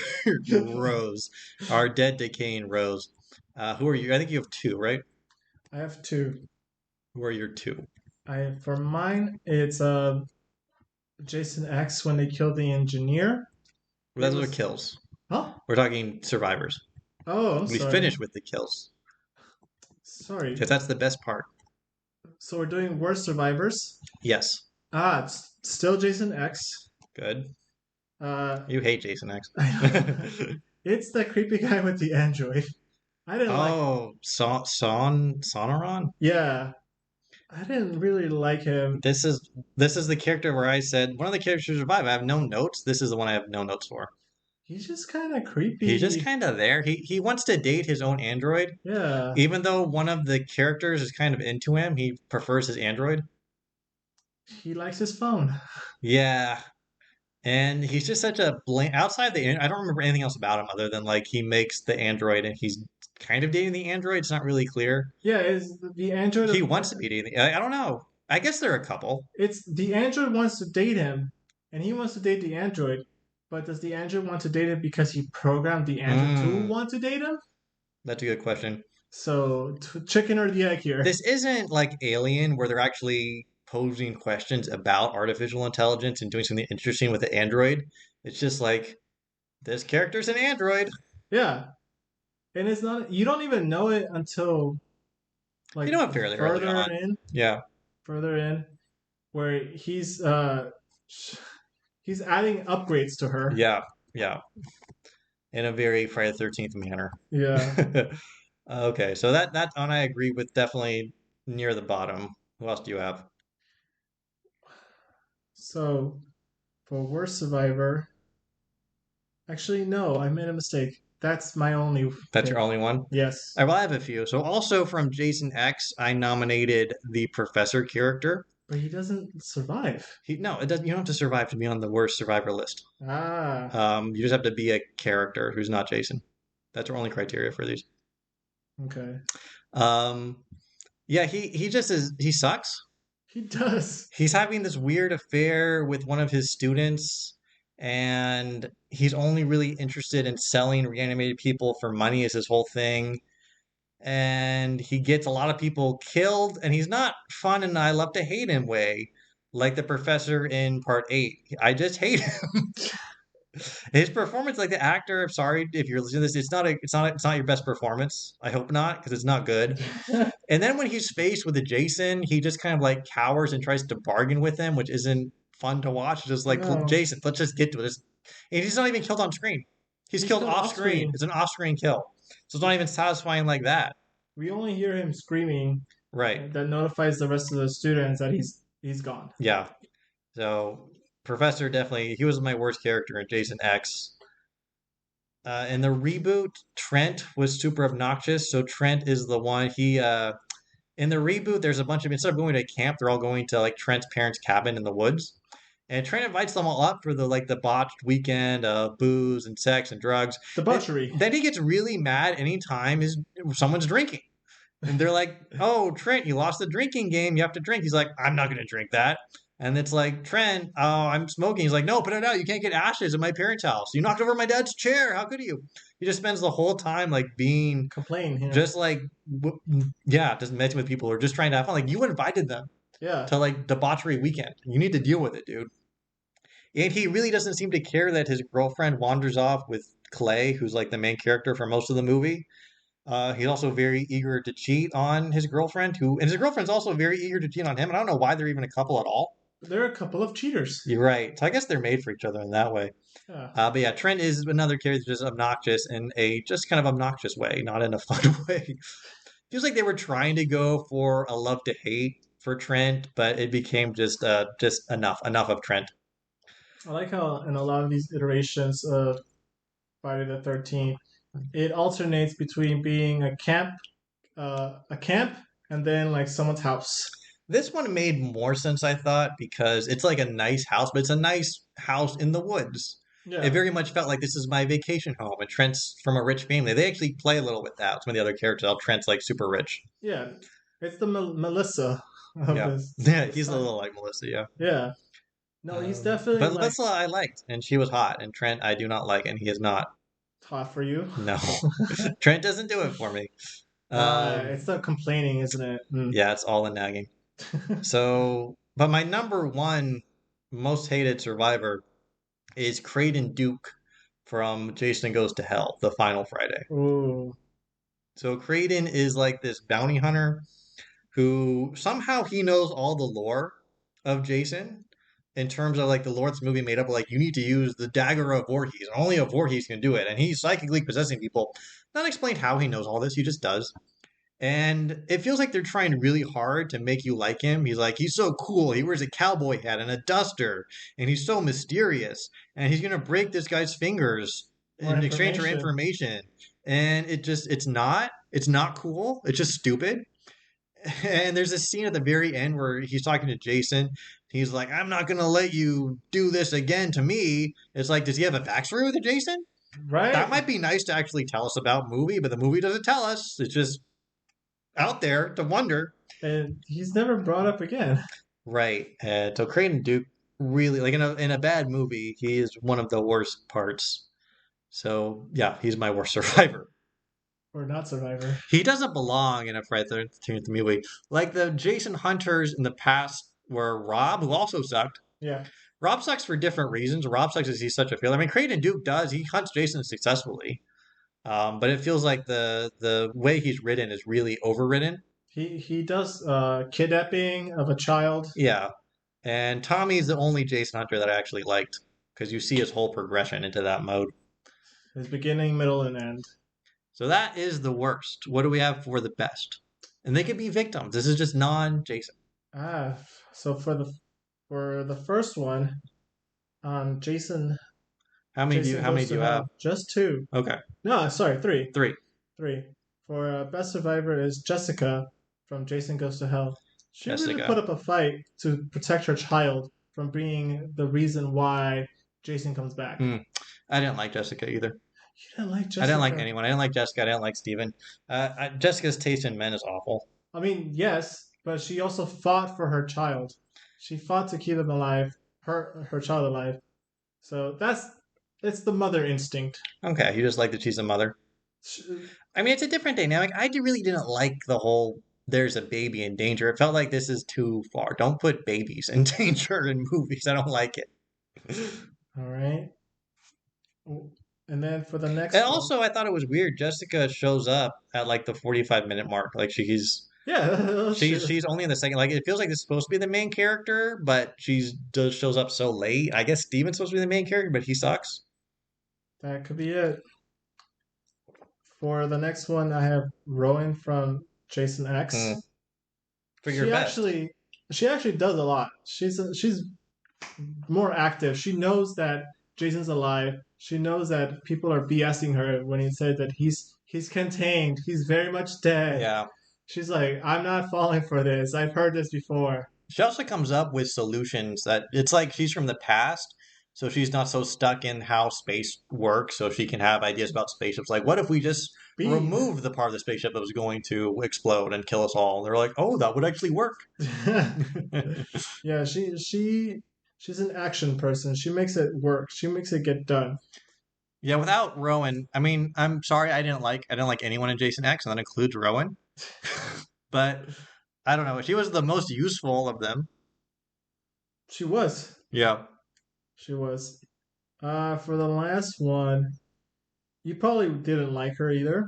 Rose, our dead decaying Rose. Who are you? I think you have two, right? I have two. Who are your two? I for mine it's Jason X when they kill the engineer. It Those are was kills. huh? We're talking survivors. Oh, I'm We sorry. finish with the kills Sorry. because that's the best part. So we're doing worst survivors. Yes, It's still Jason X. good. Uh, You hate Jason X. it's the creepy guy with the android. I didn't like. Oh, Sonoron. Yeah, I didn't really like him. This is the character where I said one of the characters to survive. I have no notes. This is the one I have no notes for. He's just kind of He's just creepy. kind of there. He wants to date his own android, Yeah, even though one of the characters is kind of into him. He prefers his android. he likes his phone. Yeah, and he's just such a blank. Outside I don't remember anything else about him other than like he makes the android and he's kind of dating the android. It's not really clear. Yeah, is the android. He wants to be dating. I don't know. I guess there are a couple. It's the android wants to date him, and he wants to date the android. But does the android want to date him because he programmed the android to Mm, want to date him? that's a good question. So, chicken or the egg here? This isn't like Alien where they're actually posing questions about artificial intelligence and doing something interesting with the android. It's just like this character's an android. Yeah, and it's not. You don't even know it until You like know it fairly early on. Yeah, further in, where he's adding upgrades to her. yeah, yeah. In a very Friday the 13th manner. Yeah. Okay, so that one I agree with definitely near the bottom. Who else do you have? So for worst survivor, actually no, I made a mistake. That's my only That's pick. your only one? All Yes, right, well, I have a few. So also from Jason X, I nominated the professor character. but he doesn't survive. No, it doesn't. You don't have to survive to be on the worst survivor list. Ah, You just have to be a character who's not Jason. That's our only criteria for these. okay. Um, yeah, he just is. He sucks. He does. He's having this weird affair with one of his students, and he's only really interested in selling reanimated people for money. Is his whole thing. And he gets a lot of people killed, and he's not fun in I love to hate him way, like the professor in part 8. I just hate him. His performance, like the actor, I'm sorry if you're listening to this, it's not your best performance. I hope not, because it's not good. And then when he's faced with a Jason, he just kind of like cowers and tries to bargain with him, which isn't fun to watch. Just like No, Jason, let's just get to it. And he's not even killed on screen. He's he's killed killed off off screen. screen. It's an off screen kill. So it's not even satisfying like that. We only hear him screaming. Right. That notifies the rest of the students that he's gone. Yeah. So Professor definitely he was my worst character in Jason X. In the reboot, Trent was super obnoxious. So Trent is the one he in the reboot there's a bunch of instead of going to camp, they're all going to like Trent's parents' cabin in the woods. And Trent invites them all up for the botched weekend of booze and sex and drugs. Debauchery. Then he gets really mad anytime someone's drinking. And they're like, "Oh, Trent, you lost the drinking game. You have to drink." He's like, "I'm not going to drink that." And it's like, "Trent, oh, I'm smoking." He's like, "No, put it out. You can't get ashes at my parents' house. You knocked over my dad's chair. How could you?" He just spends the whole time like being Complain. Yeah. just like, yeah, just messing with people or just trying to have fun. Like you invited them Yeah. to like debauchery weekend. You need to deal with it, dude. And he really doesn't seem to care that his girlfriend wanders off with Clay, who's like the main character for most of the movie. He's also very eager to cheat on his girlfriend, and his girlfriend's also very eager to cheat on him. And I don't know why they're even a couple at all. They're a couple of cheaters. You're right. So I guess they're made for each other in that way. Yeah. But yeah, Trent is another character that's just obnoxious in a just kind of obnoxious way, not in a fun way. Feels like they were trying to go for a love to hate for Trent, but it became just enough of Trent. I like how in a lot of these iterations of Friday the 13th, it alternates between being a camp, and then like someone's house. This one made more sense, I thought, because it's like a nice house, but it's a nice house in the woods. It Yeah. very much felt like this is my vacation home, and Trent's from a rich family. They actually play a little with that. Some of the other characters, how Trent's like super rich. Yeah. It's the Melissa of Yeah. this. Yeah, this he's a time. little like Melissa, yeah. Yeah. No, he's definitely But like Melissa I liked, and she was hot, and Trent I do not like, and he is not. hot for you. No. Trent doesn't do it for me. It's the complaining, isn't it? Mm. Yeah, it's all the nagging. So, but my number one most hated survivor is Creighton Duke from Jason Goes to Hell, the final Friday. Ooh. So Creighton is like this bounty hunter who somehow he knows all the lore of Jason in terms of like the lore this movie made up. Like you need to use the dagger of Voorhees, and only a Voorhees can do it, and he's psychically possessing people. Not explained how he knows all this. He just does. And it feels like they're trying really hard to make you like him. He's so cool. He wears a cowboy hat and a duster, and he's so mysterious. And he's gonna break this guy's fingers More in exchange for information. information. And it's not cool. It's just stupid. And there's this scene at the very end where he's talking to Jason. He's like, I'm not gonna let you do this again to me. It's like, does he have a backstory with it, Jason? Right? That might be nice to actually tell us about movie, but the movie doesn't tell us. It's just out there to wonder. And he's never brought up again. Right. So Creighton Duke really like in a bad movie, he is one of the worst parts. So yeah, he's my worst survivor. Or not survivor. He doesn't belong in a Friday the 13th movie. Like the Jason Hunters in the past were Rob, who also sucked. Yeah. Rob sucks for different reasons. Rob sucks because he's such a failure. I mean, Creighton Duke does. He hunts Jason successfully. But it feels like the way he's written is really overwritten. He does kidnapping of a child. Yeah. And Tommy's the only Jason Hunter that I actually liked because you see his whole progression into that mode. His beginning, middle, and end. So that is the worst. What do we have for the best? And they could be victims. This is just non-Jason. So for the first one, Jason. How many Jason do Goes to you Hell. have? Just two. Okay. No, sorry, three. Three. For best survivor is Jessica from Jason Goes to Hell. She really Jessica. put up a fight to protect her child from being the reason why Jason comes back. I didn't like Jessica either. You didn't like Jessica? I didn't like anyone. I didn't like Jessica. I didn't like Steven. Jessica's taste in men is awful. I mean, yes, but she also fought for her child. She fought to keep him alive, her child alive. So it's the mother instinct. Okay, you just like that she's a mother. I mean, it's a different dynamic. really didn't like the whole there's a baby in danger. It felt like this is too far. Don't put babies in danger in movies. I don't like it. All right. And then for the next And one, also, I thought it was weird. Jessica shows up at like the 45-minute mark. Like she's only in the second. Like it feels like it's supposed to be the main character, but shows up so late. I guess Steven's supposed to be the main character, but he sucks. That could be it. For the next one, I have Rowan from Jason X. For your best. She actually does a lot. She's more active. She knows that Jason's alive. She knows that people are BSing her when he said that he's contained. He's very much dead. Yeah. She's like, I'm not falling for this. I've heard this before. She also comes up with solutions that it's like she's from the past, so she's not so stuck in how space works, so she can have ideas about spaceships. Like, what if we just remove the part of the spaceship that was going to explode and kill us all? They're like, oh, that would actually work. Yeah, she's an action person. She makes it work. She makes it get done. Yeah, without Rowan, I mean, I'm sorry, I didn't like anyone in Jason X, and that includes Rowan. But I don't know. She was the most useful of them. She was. Yeah. She was. For the last one, you probably didn't like her either.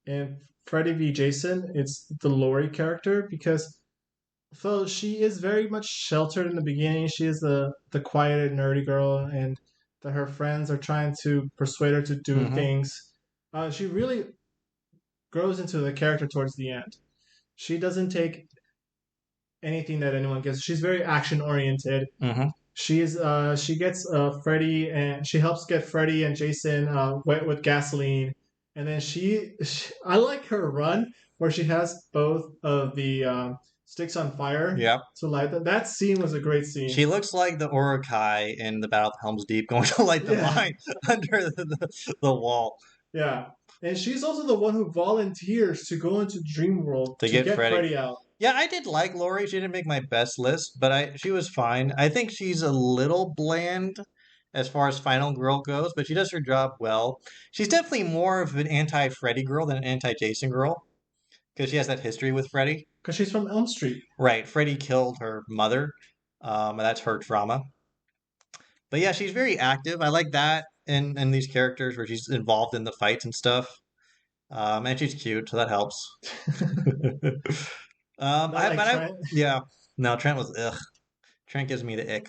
And Freddy v. Jason, it's the Lori character because so she is very much sheltered in the beginning. She is the quiet and nerdy girl, and her friends are trying to persuade her to do things. She really grows into the character towards the end. She doesn't take anything that anyone gives. She's very action oriented. She gets Freddy and she helps get Freddy and Jason wet with gasoline, and then I like her run where she has both of the sticks on fire. Yeah. To light them. That scene was a great scene. She looks like the Urukai in the Battle of Helm's Deep going to light the mine under the wall. Yeah. And she's also the one who volunteers to go into Dream World to get Freddy out. Yeah, I did like Lori. She didn't make my best list, but she was fine. I think she's a little bland as far as Final Girl goes, but she does her job well. She's definitely more of an anti-Freddy girl than an anti-Jason girl because she has that history with Freddy. Because she's from Elm Street. Right, Freddy killed her mother, and that's her trauma. But yeah, she's very active. I like that in these characters where she's involved in the fights and stuff. And she's cute, so that helps. Not like Trent. yeah, no, Trent was ugh. Trent gives me the ick.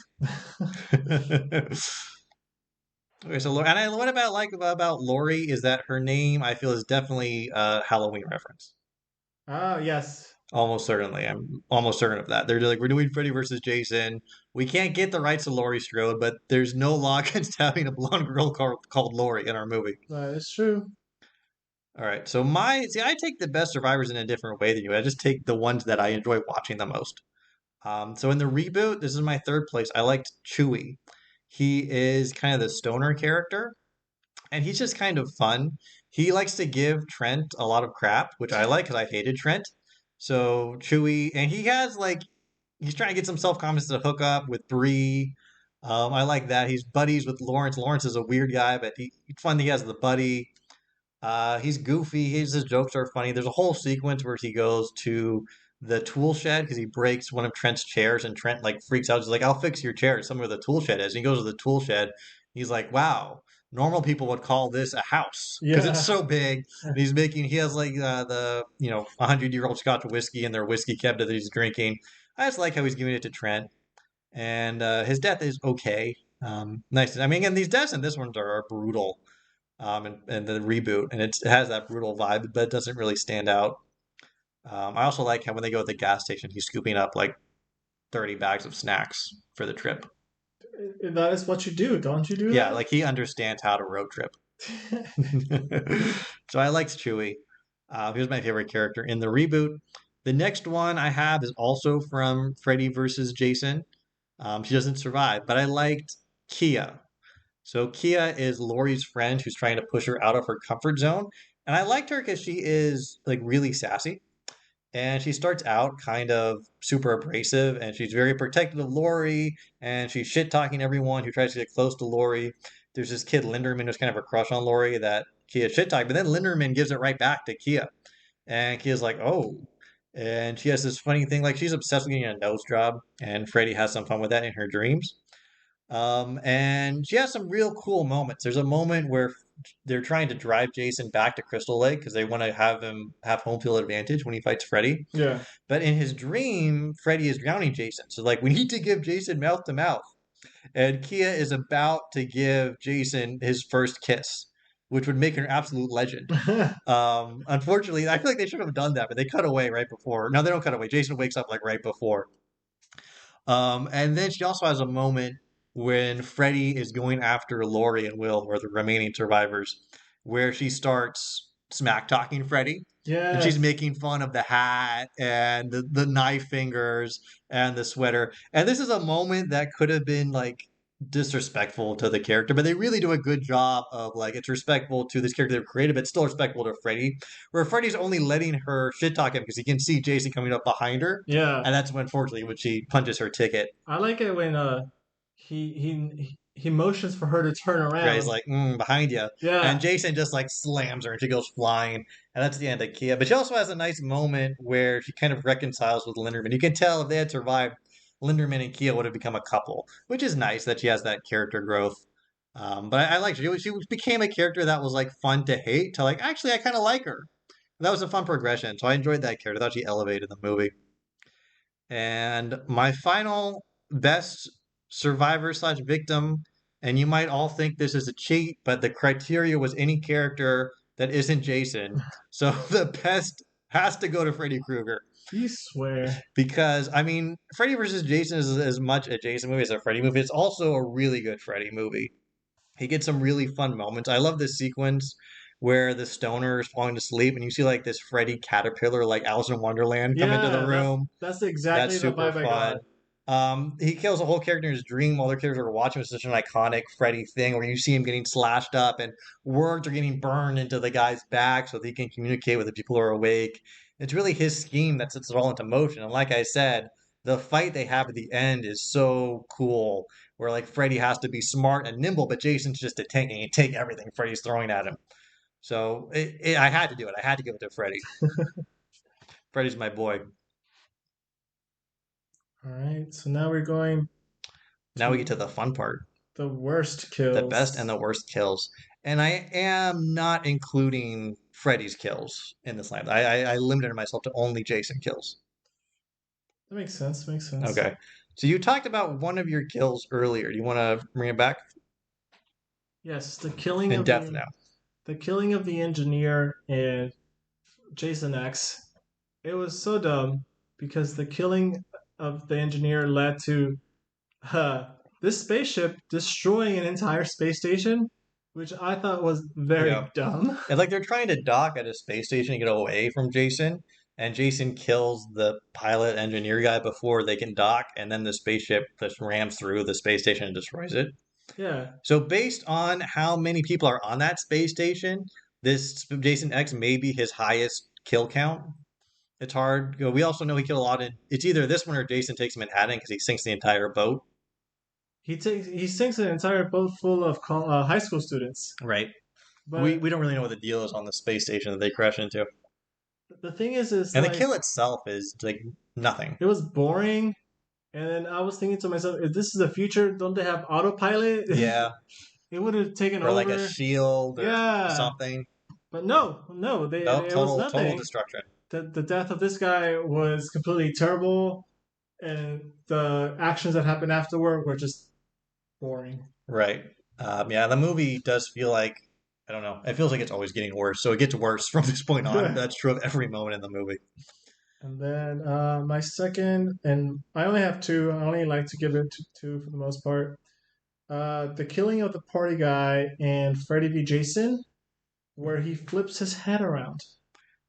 Okay, so what about about Lori is that her name I feel is definitely a Halloween reference. Ah, yes. Almost certainly, I'm almost certain of that. They're like, we're doing Freddy versus Jason. We can't get the rights to Laurie Strode, but there's no law against having a blonde girl called Laurie in our movie. That is true. All right, so I take the best survivors in a different way than you. I just take the ones that I enjoy watching the most. So in the reboot, this is my third place. I liked Chewie. He is kind of the stoner character, and he's just kind of fun. He likes to give Trent a lot of crap, which I like because I hated Trent. So Chewie, and he has like he's trying to get some self confidence to hook up with Bree. I like that. He's buddies with Lawrence. Lawrence is a weird guy, but it's fun that he has the buddy. He's goofy. His jokes are funny. There's a whole sequence where he goes to the tool shed because he breaks one of Trent's chairs, and Trent like freaks out. He's like, "I'll fix your chair." It's somewhere the tool shed is. And he goes to the tool shed. He's like, "Wow, normal people would call this a house because it's Yeah. so big." And he has like the 100-year-old Scotch whiskey in their whiskey cabinet that he's drinking. I just like how he's giving it to Trent, and his death is okay. Nice. I mean, and these deaths in this one are brutal and the reboot, and it has that brutal vibe, but it doesn't really stand out. I also like how when they go to the gas station, he's scooping up like 30 bags of snacks for the trip. That is what you do, don't you do Yeah, that? like he understands how to road trip. So I liked Chewie. He was my favorite character in the reboot. The next one I have is also from Freddy versus Jason. She doesn't survive, but I liked Kia. So Kia is Lori's friend who's trying to push her out of her comfort zone. And I liked her because she is like really sassy. And she starts out kind of super abrasive and she's very protective of Lori and she's shit talking everyone who tries to get close to Lori. There's this kid Linderman who's kind of a crush on Lori that Kia shit talking, but then Linderman gives it right back to Kia. And Kia's like, oh. And she has this funny thing, like she's obsessed with getting a nose job, and Freddie has some fun with that in her dreams. And she has some real cool moments. There's a moment where they're trying to drive Jason back to Crystal Lake because they want to have him have home field advantage when he fights Freddy. Yeah. But in his dream, Freddy is drowning Jason. So like we need to give Jason mouth to mouth. And Kia is about to give Jason his first kiss, which would make her an absolute legend. Unfortunately, I feel like they should have done that, but they cut away right before. No, they don't cut away. Jason wakes up like right before. And then she also has a moment when Freddy is going after Lori and Will, or the remaining survivors, where she starts smack talking Freddy. And she's Yes. making fun of the hat and the knife fingers and the sweater. And this is a moment that could have been like disrespectful to the character, but they really do a good job of like it's respectful to this character they've created, but still respectful to Freddy. Where Freddy's only letting her shit talk him because he can see Jason coming up behind her, Yeah. and that's when, fortunately, when she punches her ticket. I like it when he motions for her to turn Yeah, he's around. like, behind you. And Yeah. Jason just like slams her and she goes flying. And that's the end of Kia. But she also has a nice moment where she kind of reconciles with Linderman. You can tell if they had survived, Linderman and Kia would have become a couple, which is nice that she has that character growth. But I liked her. She became a character that was like fun to hate to like, actually, I kind of like her. That was a fun progression. So I enjoyed that character. I thought she elevated the movie. And my final best survivor slash victim, and you might all think this is a cheat, but the criteria was any character that isn't Jason. So the best has to go to Freddy Krueger You swear. because I mean, Freddy versus Jason is as much a Jason movie as a Freddy movie. It's also a really good Freddy movie. He gets some really fun moments. I love this sequence where the stoner is falling to sleep and you see like this Freddy caterpillar like Alice in Wonderland come into the Yeah, room. that's That's exactly the super vibe I fun. got. He kills a whole character in his dream while other characters are watching. It's such an iconic Freddy thing where you see him getting slashed up and words are getting burned into the guy's back so that he can communicate with the people who are awake. It's really his scheme that sets it all into motion. And like I said, the fight they have at the end is so cool, where like Freddy has to be smart and nimble, but Jason's just a tank and he take everything Freddy's throwing at him. So I had to do it. I had to give it to Freddy. Freddy's my boy. All right, so now we're going Now we to get to the fun part. the worst The kills. best and the worst kills. And I am not including Freddy's kills in this lineup. I limited myself to only Jason kills. That makes sense. Makes sense. Okay. So you talked about one of your kills earlier. Do you want to bring it back Yes, the killing in of depth the now? the killing of the engineer in Jason X. It was so dumb because the killing of the engineer led to uh, this spaceship destroying an entire space station, which I thought was very Yeah. dumb. It's like they're trying to dock at a space station and get away from Jason, and Jason kills the pilot engineer guy before they can dock, and then the spaceship just rams through the space station and destroys it. Yeah, So based on how many people are on that space station, this Jason X may be his highest kill count. It's hard. We also know he killed a lot in. It's either this one or Jason takes Manhattan because he sinks the entire boat. he sinks an entire boat full of high school students. Right. But We don't really know what the deal is on the space station that they crash into. the thing is And the like kill itself is like nothing. it was boring. And then I was thinking to myself, if this is the future, don't they have autopilot? Yeah. It would have taken Or like over. a shield or Yeah, something. but no, Nope, it was total nothing. destruction. The death of this guy was completely terrible, and the actions that happened afterward were just boring. Right. Yeah, the movie does feel like, I don't know, it feels like it's always getting worse. So it gets worse from this point on. That's true of every moment in the movie. And then my second, and I only have two. I only like to give it to two for the most part. The killing of the party guy in Freddy v Jason, where he flips his head around.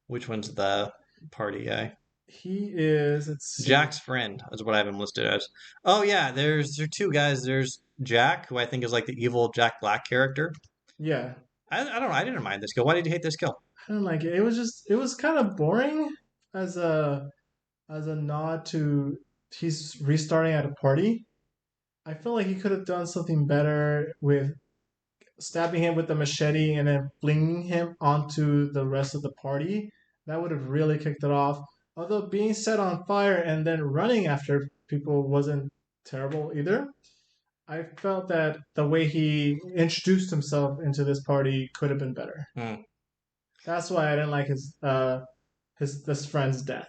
Which one's the party guy? He is. Let's see. Jack's friend is what I have him listed as. Oh yeah, there are two guys. There's Jack, who I think is like the evil Jack Black character. Yeah, I don't know. I didn't mind this kill. Why did you hate this kill? I don't like it. It was kind of boring as a nod to he's restarting at a party. I feel like he could have done something better with stabbing him with the machete and then flinging him onto the rest of the party. That would have really kicked it off. Although being set on fire and then running after people wasn't terrible either. I felt that the way he introduced himself into this party could have been better. Hmm. That's why I didn't like his this friend's death.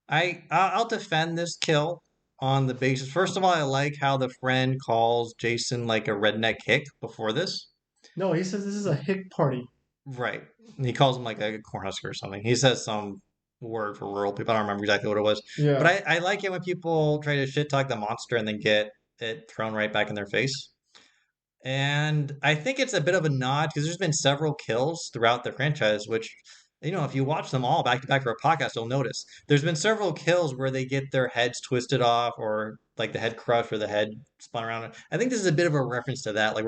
I'll defend this kill on the basis. First of all, I like how the friend calls Jason like a redneck hick before this. No, he says this is a hick party. Right. He calls him like a cornhusker or something. He says some word for rural people. I don't remember exactly what it was. Yeah. But I like it when people try to shit talk the monster and then get it thrown right back in their face. And I think it's a bit of a nod because there's been several kills throughout the franchise, which, if you watch them all back to back for a podcast, you'll notice there's been several kills where they get their heads twisted off or like the head crushed or the head spun around. I think this is a bit of a reference to that. Like,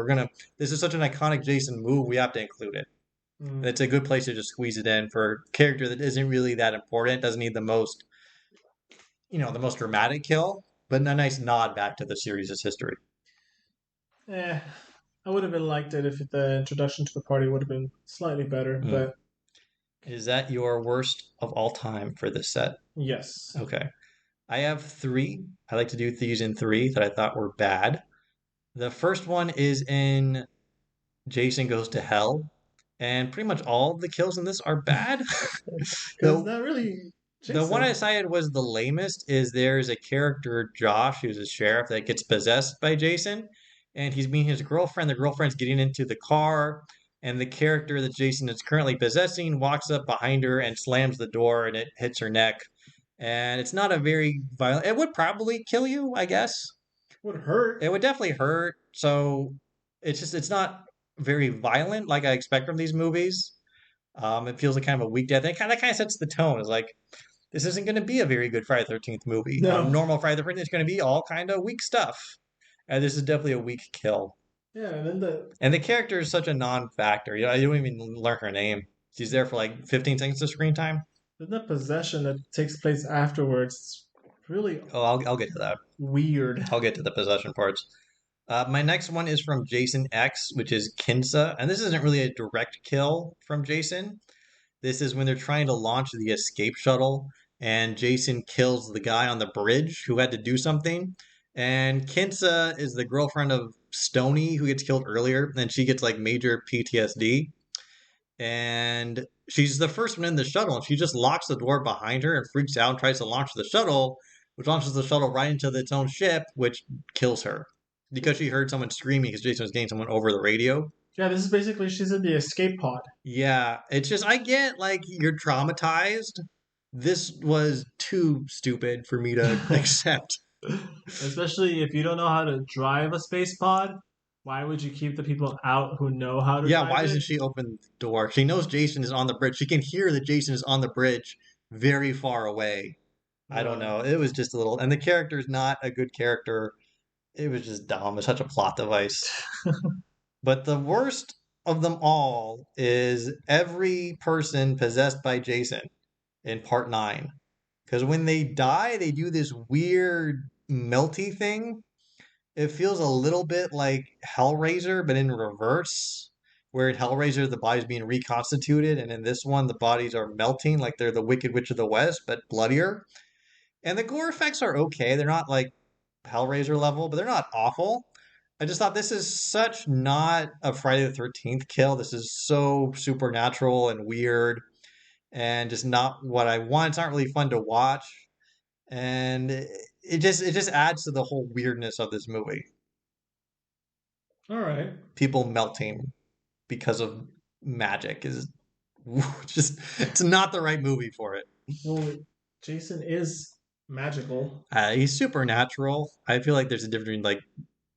this is such an iconic Jason move, we have to include it. Mm. It's a good place to just squeeze it in for a character that isn't really that important, doesn't need the most dramatic kill, but a nice nod back to the series' history. Eh, I would have been liked it if the introduction to the party would have been slightly better, Mm. but Is that your worst of all time for this set? yes. Okay. I have three. I like to do these in three that I thought were bad. The first one is in Jason Goes to Hell, and pretty much all of the kills in this are bad. Because The, not really the one I Jason. decided was the lamest is there's a character, Josh, who's a sheriff, that gets possessed by Jason, and he's meeting his girlfriend. The girlfriend's getting into the car, and the character that Jason is currently possessing walks up behind her and slams the door, and it hits her neck. And it's not a very violent. It would probably kill you, I guess. Would hurt. It would definitely hurt. So it's not very violent like I expect from these movies. It feels like kind of a weak death. And that kind of sets the tone. It's like this isn't going to be a very good Friday the 13th movie. No. Normal Friday the 13th is going to be all kind of weak stuff. And this is definitely a weak kill. Yeah, and then And the character is such a non-factor. You know, I don't even learn her name. She's there for like 15 seconds of screen time. the possession that takes place afterwards is really Oh, I'll get to that. weird. I'll get to the possession parts. My next one is from Jason X, which is Kinsa. And this isn't really a direct kill from Jason. This is when they're trying to launch the escape shuttle, and Jason kills the guy on the bridge who had to do something. And Kinsa is the girlfriend of Stony, who gets killed earlier, and she gets like major PTSD. And she's the first one in the shuttle, and she just locks the door behind her and freaks out and tries to launch the shuttle, which launches the shuttle right into its own ship, which kills her because she heard someone screaming because Jason was getting someone over the radio. Yeah, this is basically she's in the escape pod. Yeah, it's just I get like you're traumatized. This was too stupid for me to accept. Especially if you don't know how to drive a space pod. Why would you keep the people out who know how to Yeah, drive why it? doesn't she open the door? She knows Jason is on the bridge. She can hear that Jason is on the bridge very far away. I don't know. It was just a little, and the character is not a good character. It was just dumb. It's such a plot device. But the worst of them all is every person possessed by Jason in part 9. Because when they die, they do this weird melty thing. It feels a little bit like Hellraiser, but in reverse. Where in Hellraiser, the body's being reconstituted, and in this one, the bodies are melting like they're the Wicked Witch of the West, but bloodier. And the gore effects are okay. They're not like Hellraiser level, but they're not awful. I just thought this is such not a Friday the 13th kill. This is so supernatural and weird and just not what I want. It's not really fun to watch. And it just adds to the whole weirdness of this movie. All right. People melting because of magic is just it's not the right movie for it. Well, Jason is magical. He's supernatural. I feel like there's a difference between like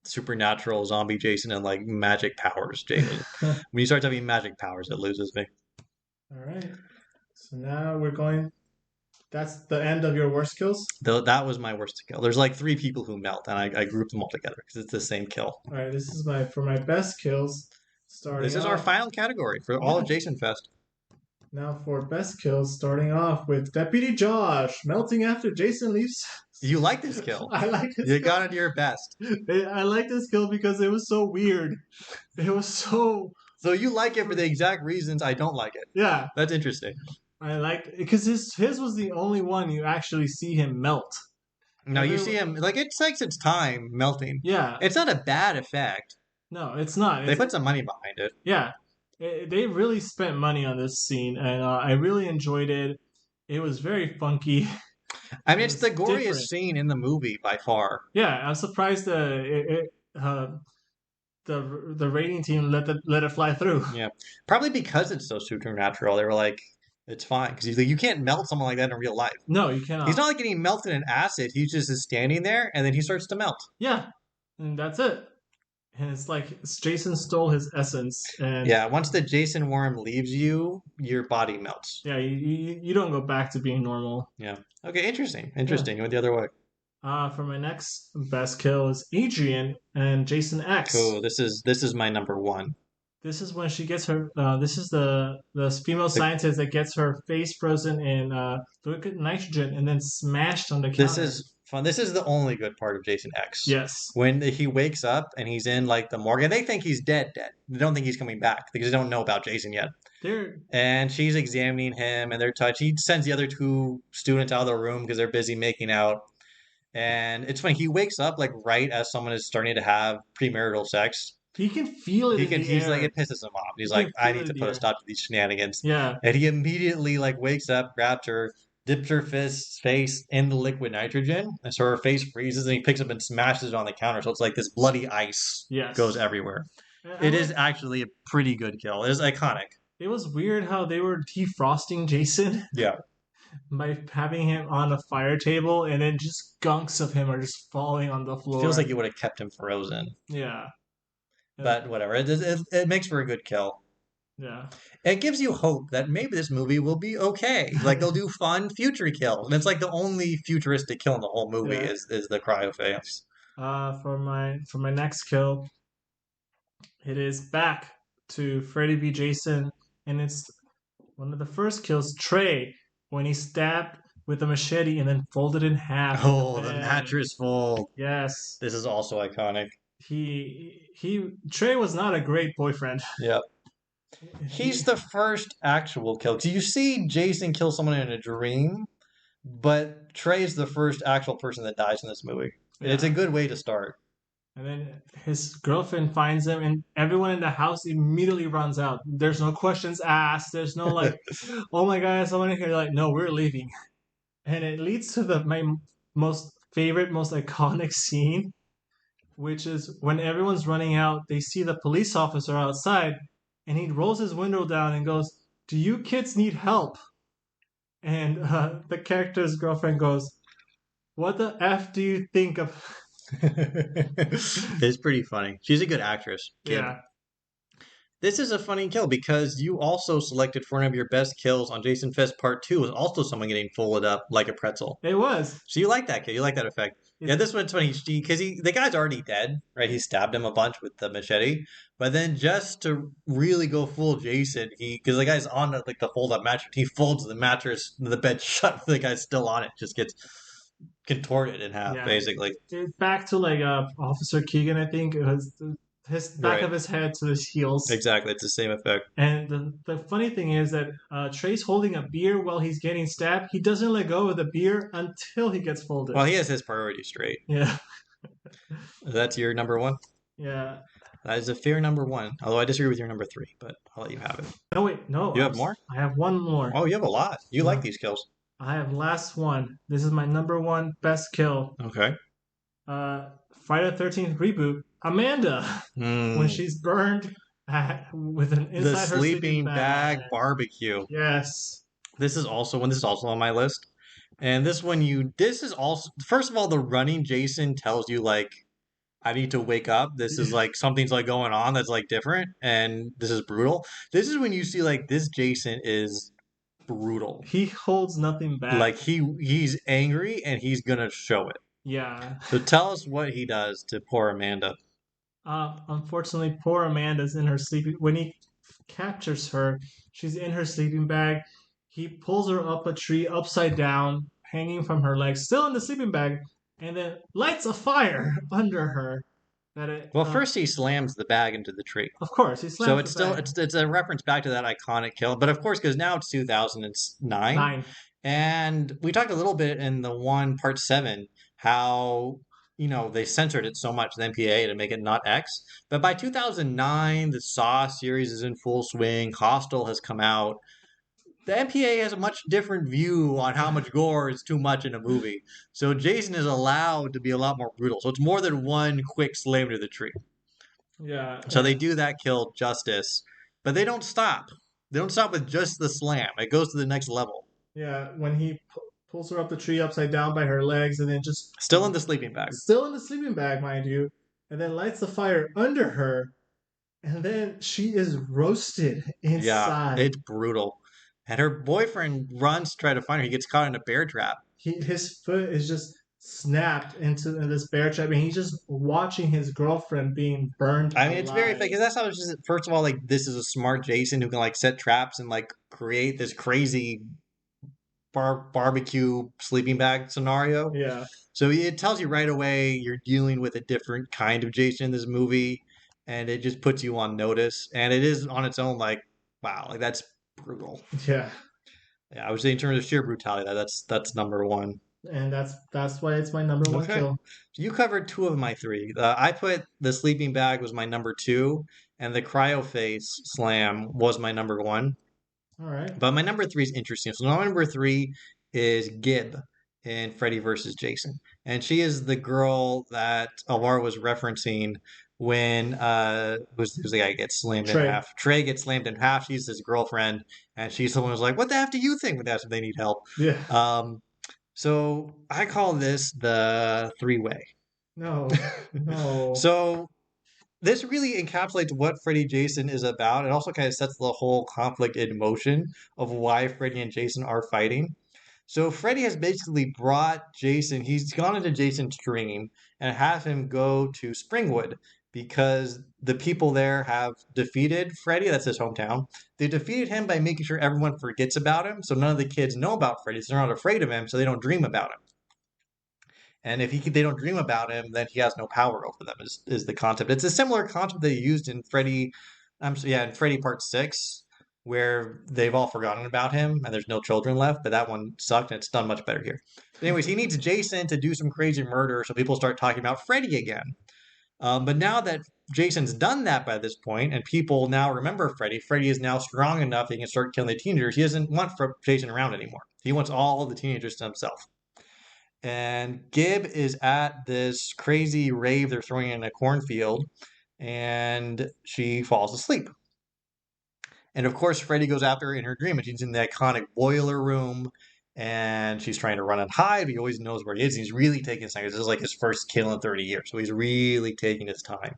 supernatural zombie Jason and like magic powers Jason. When you start having magic powers, it loses me. All right. So now we're going. That's the end of your worst kills? Though that was my worst kill. There's like 3 people who melt, and I grouped them all together because it's the same kill. All right, this is for my best kills. This is our final category for all of Jason Fest. Now for best kills, starting off with Deputy Josh melting after Jason leaves. You like this kill. I like this. You got it your best. I like this kill because it was so weird. It was so. So you like it for the exact reasons I don't like it. Yeah. That's interesting. I like because his was the only one you actually see him melt. No, you see him like it takes its time melting. Yeah. It's not a bad effect. No, it's not. They put some money behind it. Yeah. They really spent money on this scene, and I really enjoyed it. It was very funky. I mean, it's the goriest different. scene in the movie by far. Yeah, I'm surprised the rating team let it fly through. Yeah, probably because it's so supernatural. They were like, it's fine because you can't melt someone like that in real life. No, you cannot. He's not like getting melted in acid. He just is standing there, and then he starts to melt. Yeah, and that's it. And it's like Jason stole his essence. And yeah, once the Jason worm leaves you, your body melts. Yeah, you don't go back to being normal. Yeah. Okay, interesting. Interesting. You went the other way. For my next best kill is Adrian and Jason X. Cool. This is my number 1. This is when she gets her. This is the female scientist that gets her face frozen in liquid nitrogen and then smashed on the counter. This is fun. This is the only good part of Jason X. Yes. When he wakes up and he's in like the morgue, and they think he's dead. They don't think he's coming back because they don't know about Jason yet. And she's examining him, and they're touched. He sends the other 2 students out of the room because they're busy making out. And it's funny. He wakes up like right as someone is starting to have premarital sex. He can feel it. He's like it pisses him off. He's like, I need to put a stop to these shenanigans. Yeah. And he immediately like wakes up, grabs her, dips her face in the liquid nitrogen, and so her face freezes, and he picks up and smashes it on the counter. So it's like this bloody ice goes everywhere. It is actually a pretty good kill. It is iconic. It was weird how they were defrosting Jason. Yeah. By having him on a fire table, and then just gunks of him are just falling on the floor. Feels like you would have kept him frozen. Yeah. But whatever. It makes for a good kill. Yeah. It gives you hope that maybe this movie will be okay. Like they'll do fun future kills. And it's like the only futuristic kill in the whole movie Yeah. is the cryophage. For my next kill, it is back to Freddy v. Jason, and it's one of the first kills, Trey, when he stabbed with a machete and then folded in half in the Oh, the bed. mattress fold. Yes, This is also iconic. he Trey was not a great boyfriend. Yep. He's He, the first actual kill. 'Cause you see Jason kill someone in a dream, but Trey's the first actual person that dies in this movie. It's a yeah. good way to start. And then his girlfriend finds him, and everyone in the house immediately runs out. There's no questions asked. There's no like, oh my god, someone in here. Like, no, we're leaving. And it leads to my most favorite, most iconic scene, which is when everyone's running out. They see the police officer outside, and he rolls his window down and goes, "Do you kids need help?" And the character's girlfriend goes, "What the f do you think of?" It's pretty funny. She's a good actress, Kim. Yeah, This is a funny kill because you also selected for one of your best kills on Jason Fest Part 2 was also someone getting folded up like a pretzel. it was. So you like that kill. You like that effect. Yeah, It, this one's funny because the guy's already dead, right? He stabbed him a bunch with the machete, but then just to really go full Jason, because the guy's on like the fold up mattress, he folds the mattress, the bed shut. The guy's still on it, just gets contorted in half, yeah, basically. back to like Officer Keegan. I think it was his back Right. of his head to his heels. Exactly, it's the same effect. And the funny thing is that Trey's holding a beer while he's getting stabbed. He doesn't let go of the beer until he gets folded. Well, he has his priorities straight. Yeah, That's your number one. yeah. That is a fair number one. Although I disagree with your number three, but I'll let you have it. No, wait, no. You have more? I have one more. Oh, you have a lot. You like these kills. I have last one. This is my number one best kill. Okay. Friday the 13th reboot. Amanda, when she's burned with an The inside her sleeping bag barbecue. Yes. This is also on my list. And this is also, first of all, the running Jason tells you, like, I need to wake up. This is like, something's like going on that's like different. And this is brutal. This is when you see, like, this Jason is brutal. He holds nothing back. Like, he's angry and he's gonna show it. Yeah. So tell us what he does to poor Amanda. Unfortunately, poor Amanda's in her sleeping. When he captures her, she's in her sleeping bag. He pulls her up a tree upside down, hanging from her legs, still in the sleeping bag, and then lights a fire under her. Well, first he slams the bag into the tree. Of course, he slams. So it's still it's a reference back to that iconic kill, but of course, because now it's 2009, and we talked a little bit in the one part 7 how they censored it so much, the MPA, to make it not X. But by 2009, the Saw series is in full swing. Hostel has come out. The MPA has a much different view on how much gore is too much in a movie. So Jason is allowed to be a lot more brutal. So it's more than one quick slam to the tree. Yeah. So they do that kill justice, but they don't stop. They don't stop with just the slam. It goes to the next level. Yeah, when he pulls her up the tree upside down by her legs and then just... Still in the sleeping bag. Still in the sleeping bag, mind you. And then lights the fire under her. And then she is roasted inside. Yeah, it's brutal. And her boyfriend runs to try to find her. He gets caught in a bear trap. His foot is just snapped into this bear trap, and he's just watching his girlfriend being burned. I mean, it's very fake because that's how it's just. First of all, like, this is a smart Jason who can like set traps and like create this crazy barbecue sleeping bag scenario. Yeah. So it tells you right away you're dealing with a different kind of Jason in this movie, and it just puts you on notice. And it is on its own like, wow, like that's brutal. Yeah. Yeah, I would say in terms of sheer brutality, that's number one. And that's why it's my number one kill. So you covered 2 of my 3. I put the sleeping bag was my number 2, and the cryo face slam was my number 1. All right. But my number 3 is interesting. So my number 3 is Gib in Freddy vs. Jason, and she is the girl that Alvaro was referencing when who's the guy gets slammed in half. Trey gets slammed in half. She's his girlfriend, and she's the one who's like, "What the f do you think?" When that's if they need help. Yeah. So I call this the 3-way. No. So this really encapsulates what Freddy Jason is about. It also kind of sets the whole conflict in motion of why Freddy and Jason are fighting. So Freddy has basically brought Jason, he's gone into Jason's dream and have him go to Springwood because the people there have defeated Freddy. That's his hometown. They defeated him by making sure everyone forgets about him. So none of the kids know about Freddy. So they're not afraid of him. So they don't dream about him. And if they don't dream about him, then he has no power over them. Is the concept? It's a similar concept they used in Freddy, in Freddy Part 6, where they've all forgotten about him and there's no children left. But that one sucked, and it's done much better here. But anyways, he needs Jason to do some crazy murder, so people start talking about Freddy again. But now that Jason's done that by this point, and people now remember Freddy, Freddy is now strong enough he can start killing the teenagers. He doesn't want Jason around anymore. He wants all of the teenagers to himself. And Gib is at this crazy rave they're throwing in a cornfield, and she falls asleep. And of course, Freddy goes after her in her dream, and she's in the iconic boiler room, and she's trying to run and hide, but he always knows where he is. He's really taking his time. This is like his first kill in 30 years, so he's really taking his time.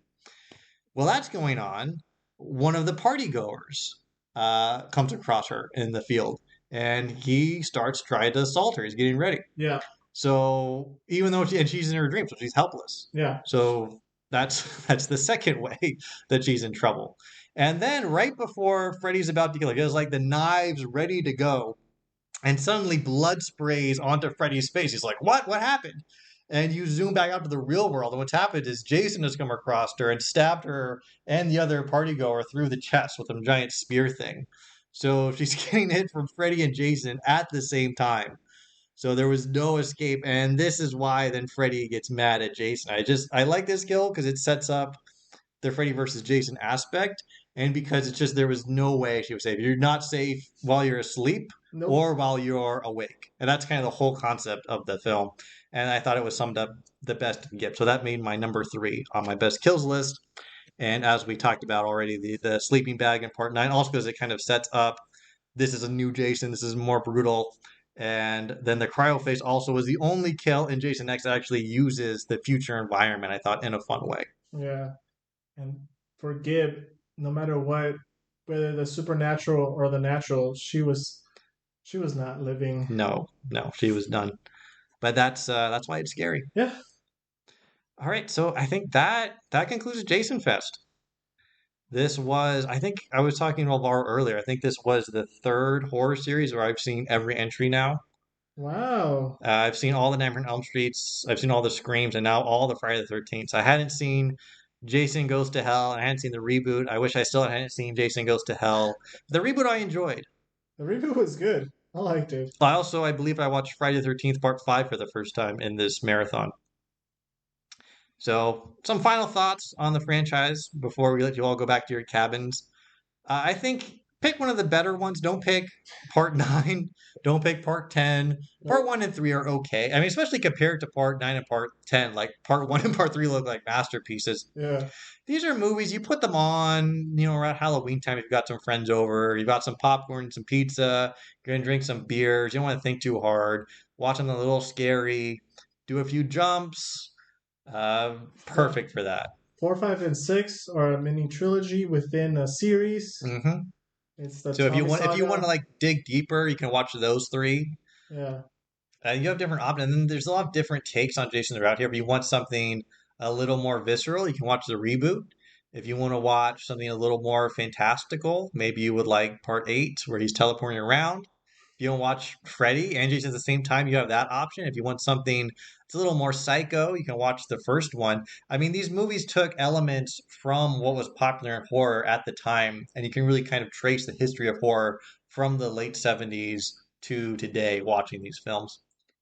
While that's going on, one of the party goers comes across her in the field, and he starts trying to assault her. He's getting ready. Yeah. So even though she's in her dream, so she's helpless. Yeah. So that's the second way that she's in trouble. And then right before Freddy's about to kill her, he has like the knives ready to go, and suddenly blood sprays onto Freddy's face. He's like, "What? What happened?" And you zoom back out to the real world, and what's happened is Jason has come across her and stabbed her and the other party goer through the chest with a giant spear thing. So she's getting hit from Freddy and Jason at the same time. So there was no escape, and this is why then Freddy gets mad at Jason. I like this kill because it sets up the Freddy versus Jason aspect, and because it's just there was no way she was safe. You're not safe while you're asleep Nope. or while you're awake, and that's kind of the whole concept of the film. And I thought it was summed up the best in Gibb. So that made my number 3 on my best kills list. And as we talked about already, the sleeping bag in part 9, also because it kind of sets up this is a new Jason, this is more brutal. And then the cryo face also was the only kill in Jason X that actually uses the future environment, I thought, in a fun way. Yeah. And for Gib, no matter what, whether the supernatural or the natural, she was not living. No, she was done. But that's why it's scary. Yeah. All right, so I think that concludes Jason Fest. This was, I think I was talking to Alvaro earlier. I think this was the 3rd horror series where I've seen every entry now. Wow. I've seen all the Nightmare on Elm Streets. I've seen all the Screams, and now all the Friday the 13th. I hadn't seen Jason Goes to Hell, and I hadn't seen the reboot. I wish I still hadn't seen Jason Goes to Hell. The reboot I enjoyed. The reboot was good. I liked it. I believe I watched Friday the 13th Part 5 for the first time in this marathon. So, some final thoughts on the franchise before we let you all go back to your cabins. I think pick one of the better ones. Don't pick Part 9. Don't pick Part 10. Part 1 and 3 are okay. I mean, especially compared to Part 9 and Part 10. Like, Part 1 and Part 3 look like masterpieces. Yeah. These are movies, you put them on, around Halloween time if you've got some friends over, you've got some popcorn, some pizza, you're going to drink some beers, you don't want to think too hard, watch them a little scary, do a few jumps. Perfect for that. 4, 5, and 6 are a mini trilogy within a series. Mm-hmm. It's the So if you Tommy want to Saga. like dig deeper, you can watch those 3. Yeah. You have different options, and then there's a lot of different takes on Jason throughout here. If you want something a little more visceral, you can watch the reboot. If you want to watch something a little more fantastical, maybe you would like Part 8, where he's teleporting around. If you want to watch Freddy and Jason at the same time, you have that option. If you want something that's a little more psycho, you can watch the first one. I mean, these movies took elements from what was popular in horror at the time, and you can really kind of trace the history of horror from the late 70s to today watching these films.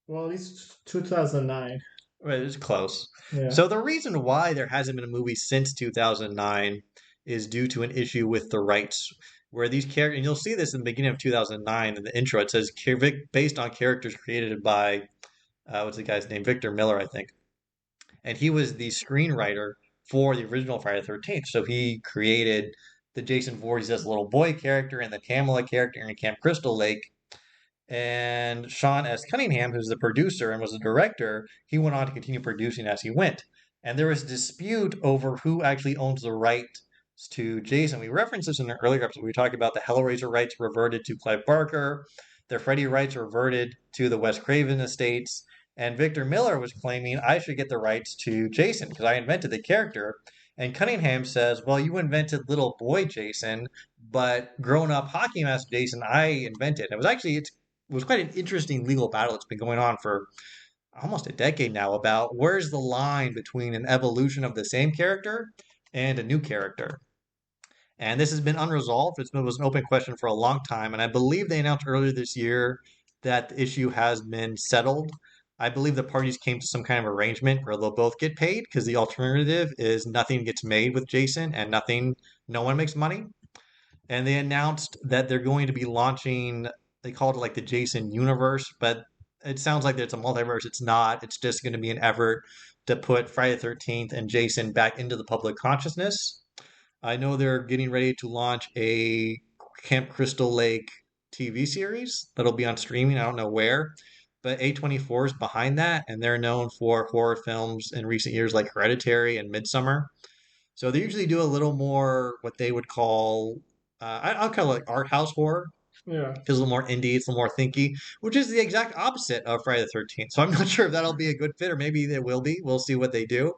Well, at least 2009. Right, it's close. Yeah. So the reason why there hasn't been a movie since 2009 is due to an issue with the rights, where these characters, and you'll see this in the beginning of 2009 in the intro, it says based on characters created by, what's the guy's name? Victor Miller, I think. And he was the screenwriter for the original Friday the 13th. So he created the Jason Voorhees as a little boy character and the Pamela character in Camp Crystal Lake. And Sean S. Cunningham, who's the producer and was the director, he went on to continue producing as he went. And there was a dispute over who actually owns the rights to Jason. We referenced this in an earlier episode. We talked about the Hellraiser rights reverted to Clive Barker, the Freddy rights reverted to the Wes Craven estates, and Victor Miller was claiming I should get the rights to Jason because I invented the character. And Cunningham says, well, you invented little boy Jason, but grown up hockey mask Jason, I invented. It was quite an interesting legal battle. It's been going on for almost a decade now about where's the line between an evolution of the same character and a new character. And this has been unresolved. It was an open question for a long time. And I believe they announced earlier this year that the issue has been settled. I believe the parties came to some kind of arrangement where they'll both get paid because the alternative is nothing gets made with Jason and no one makes money. And they announced that they're going to be launching, they called it like the Jason universe, but it sounds like it's a multiverse. It's not. It's just going to be an effort to put Friday the 13th and Jason back into the public consciousness. I know they're getting ready to launch a Camp Crystal Lake TV series that'll be on streaming. I don't know where, but A24 is behind that, and they're known for horror films in recent years like Hereditary and Midsummer. So they usually do a little more what they would call, I'll call it like art house horror. Yeah. Feels a little more indie, it's a little more thinky, which is the exact opposite of Friday the 13th. So I'm not sure if that'll be a good fit, or maybe it will be. We'll see what they do.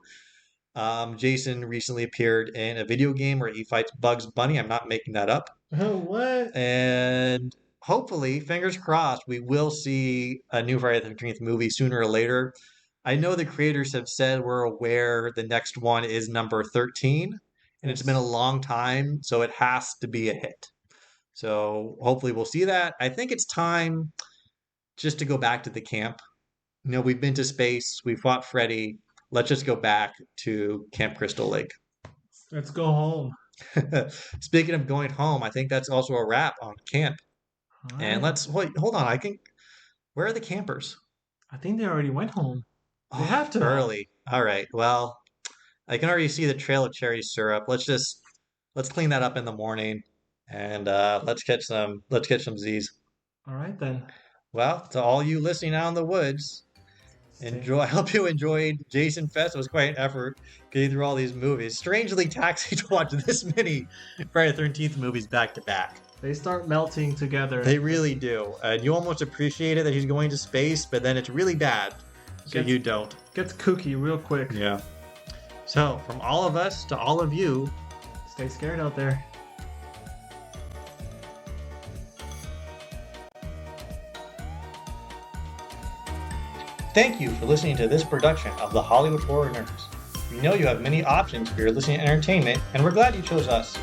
Jason recently appeared in a video game where he fights Bugs Bunny. I'm not making that up. Oh, what? And hopefully, fingers crossed, we will see a new Friday the 13th movie sooner or later. I know the creators have said we're aware the next one is number 13, and it's been a long time, so it has to be a hit. So hopefully we'll see that. I think it's time just to go back to the camp. We've been to space, we fought Freddy. Let's just go back to Camp Crystal Lake. Let's go home. Speaking of going home, I think that's also a wrap on camp. All And right. hold on. Where are the campers? I think they already went home. They have to. Early. All right. Well, I can already see the trail of cherry syrup. Let's clean that up in the morning, and let's catch some Z's. All right then. Well, to all you listening out in the woods, I hope you enjoyed Jason Fest. It was quite an effort getting through all these movies. Strangely taxing to watch this many Friday the 13th movies back to back. They start melting together. They really do. And you almost appreciate it that he's going to space, but then it's really bad. So you don't. Gets kooky real quick. Yeah. So, from all of us to all of you, Stay scared out there. thank you for listening to this production of the Hollywood Horror Nerds. We know you have many options for your listening entertainment, and we're glad you chose us.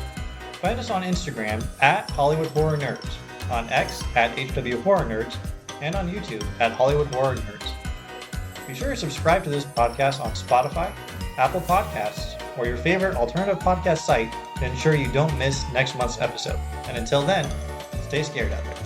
Find us on Instagram at Hollywood Horror Nerds, on X at HW Horror Nerds, and on YouTube at Hollywood Horror Nerds. Be sure to subscribe to this podcast on Spotify, Apple Podcasts, or your favorite alternative podcast site to ensure you don't miss next month's episode. And until then, stay scared out there.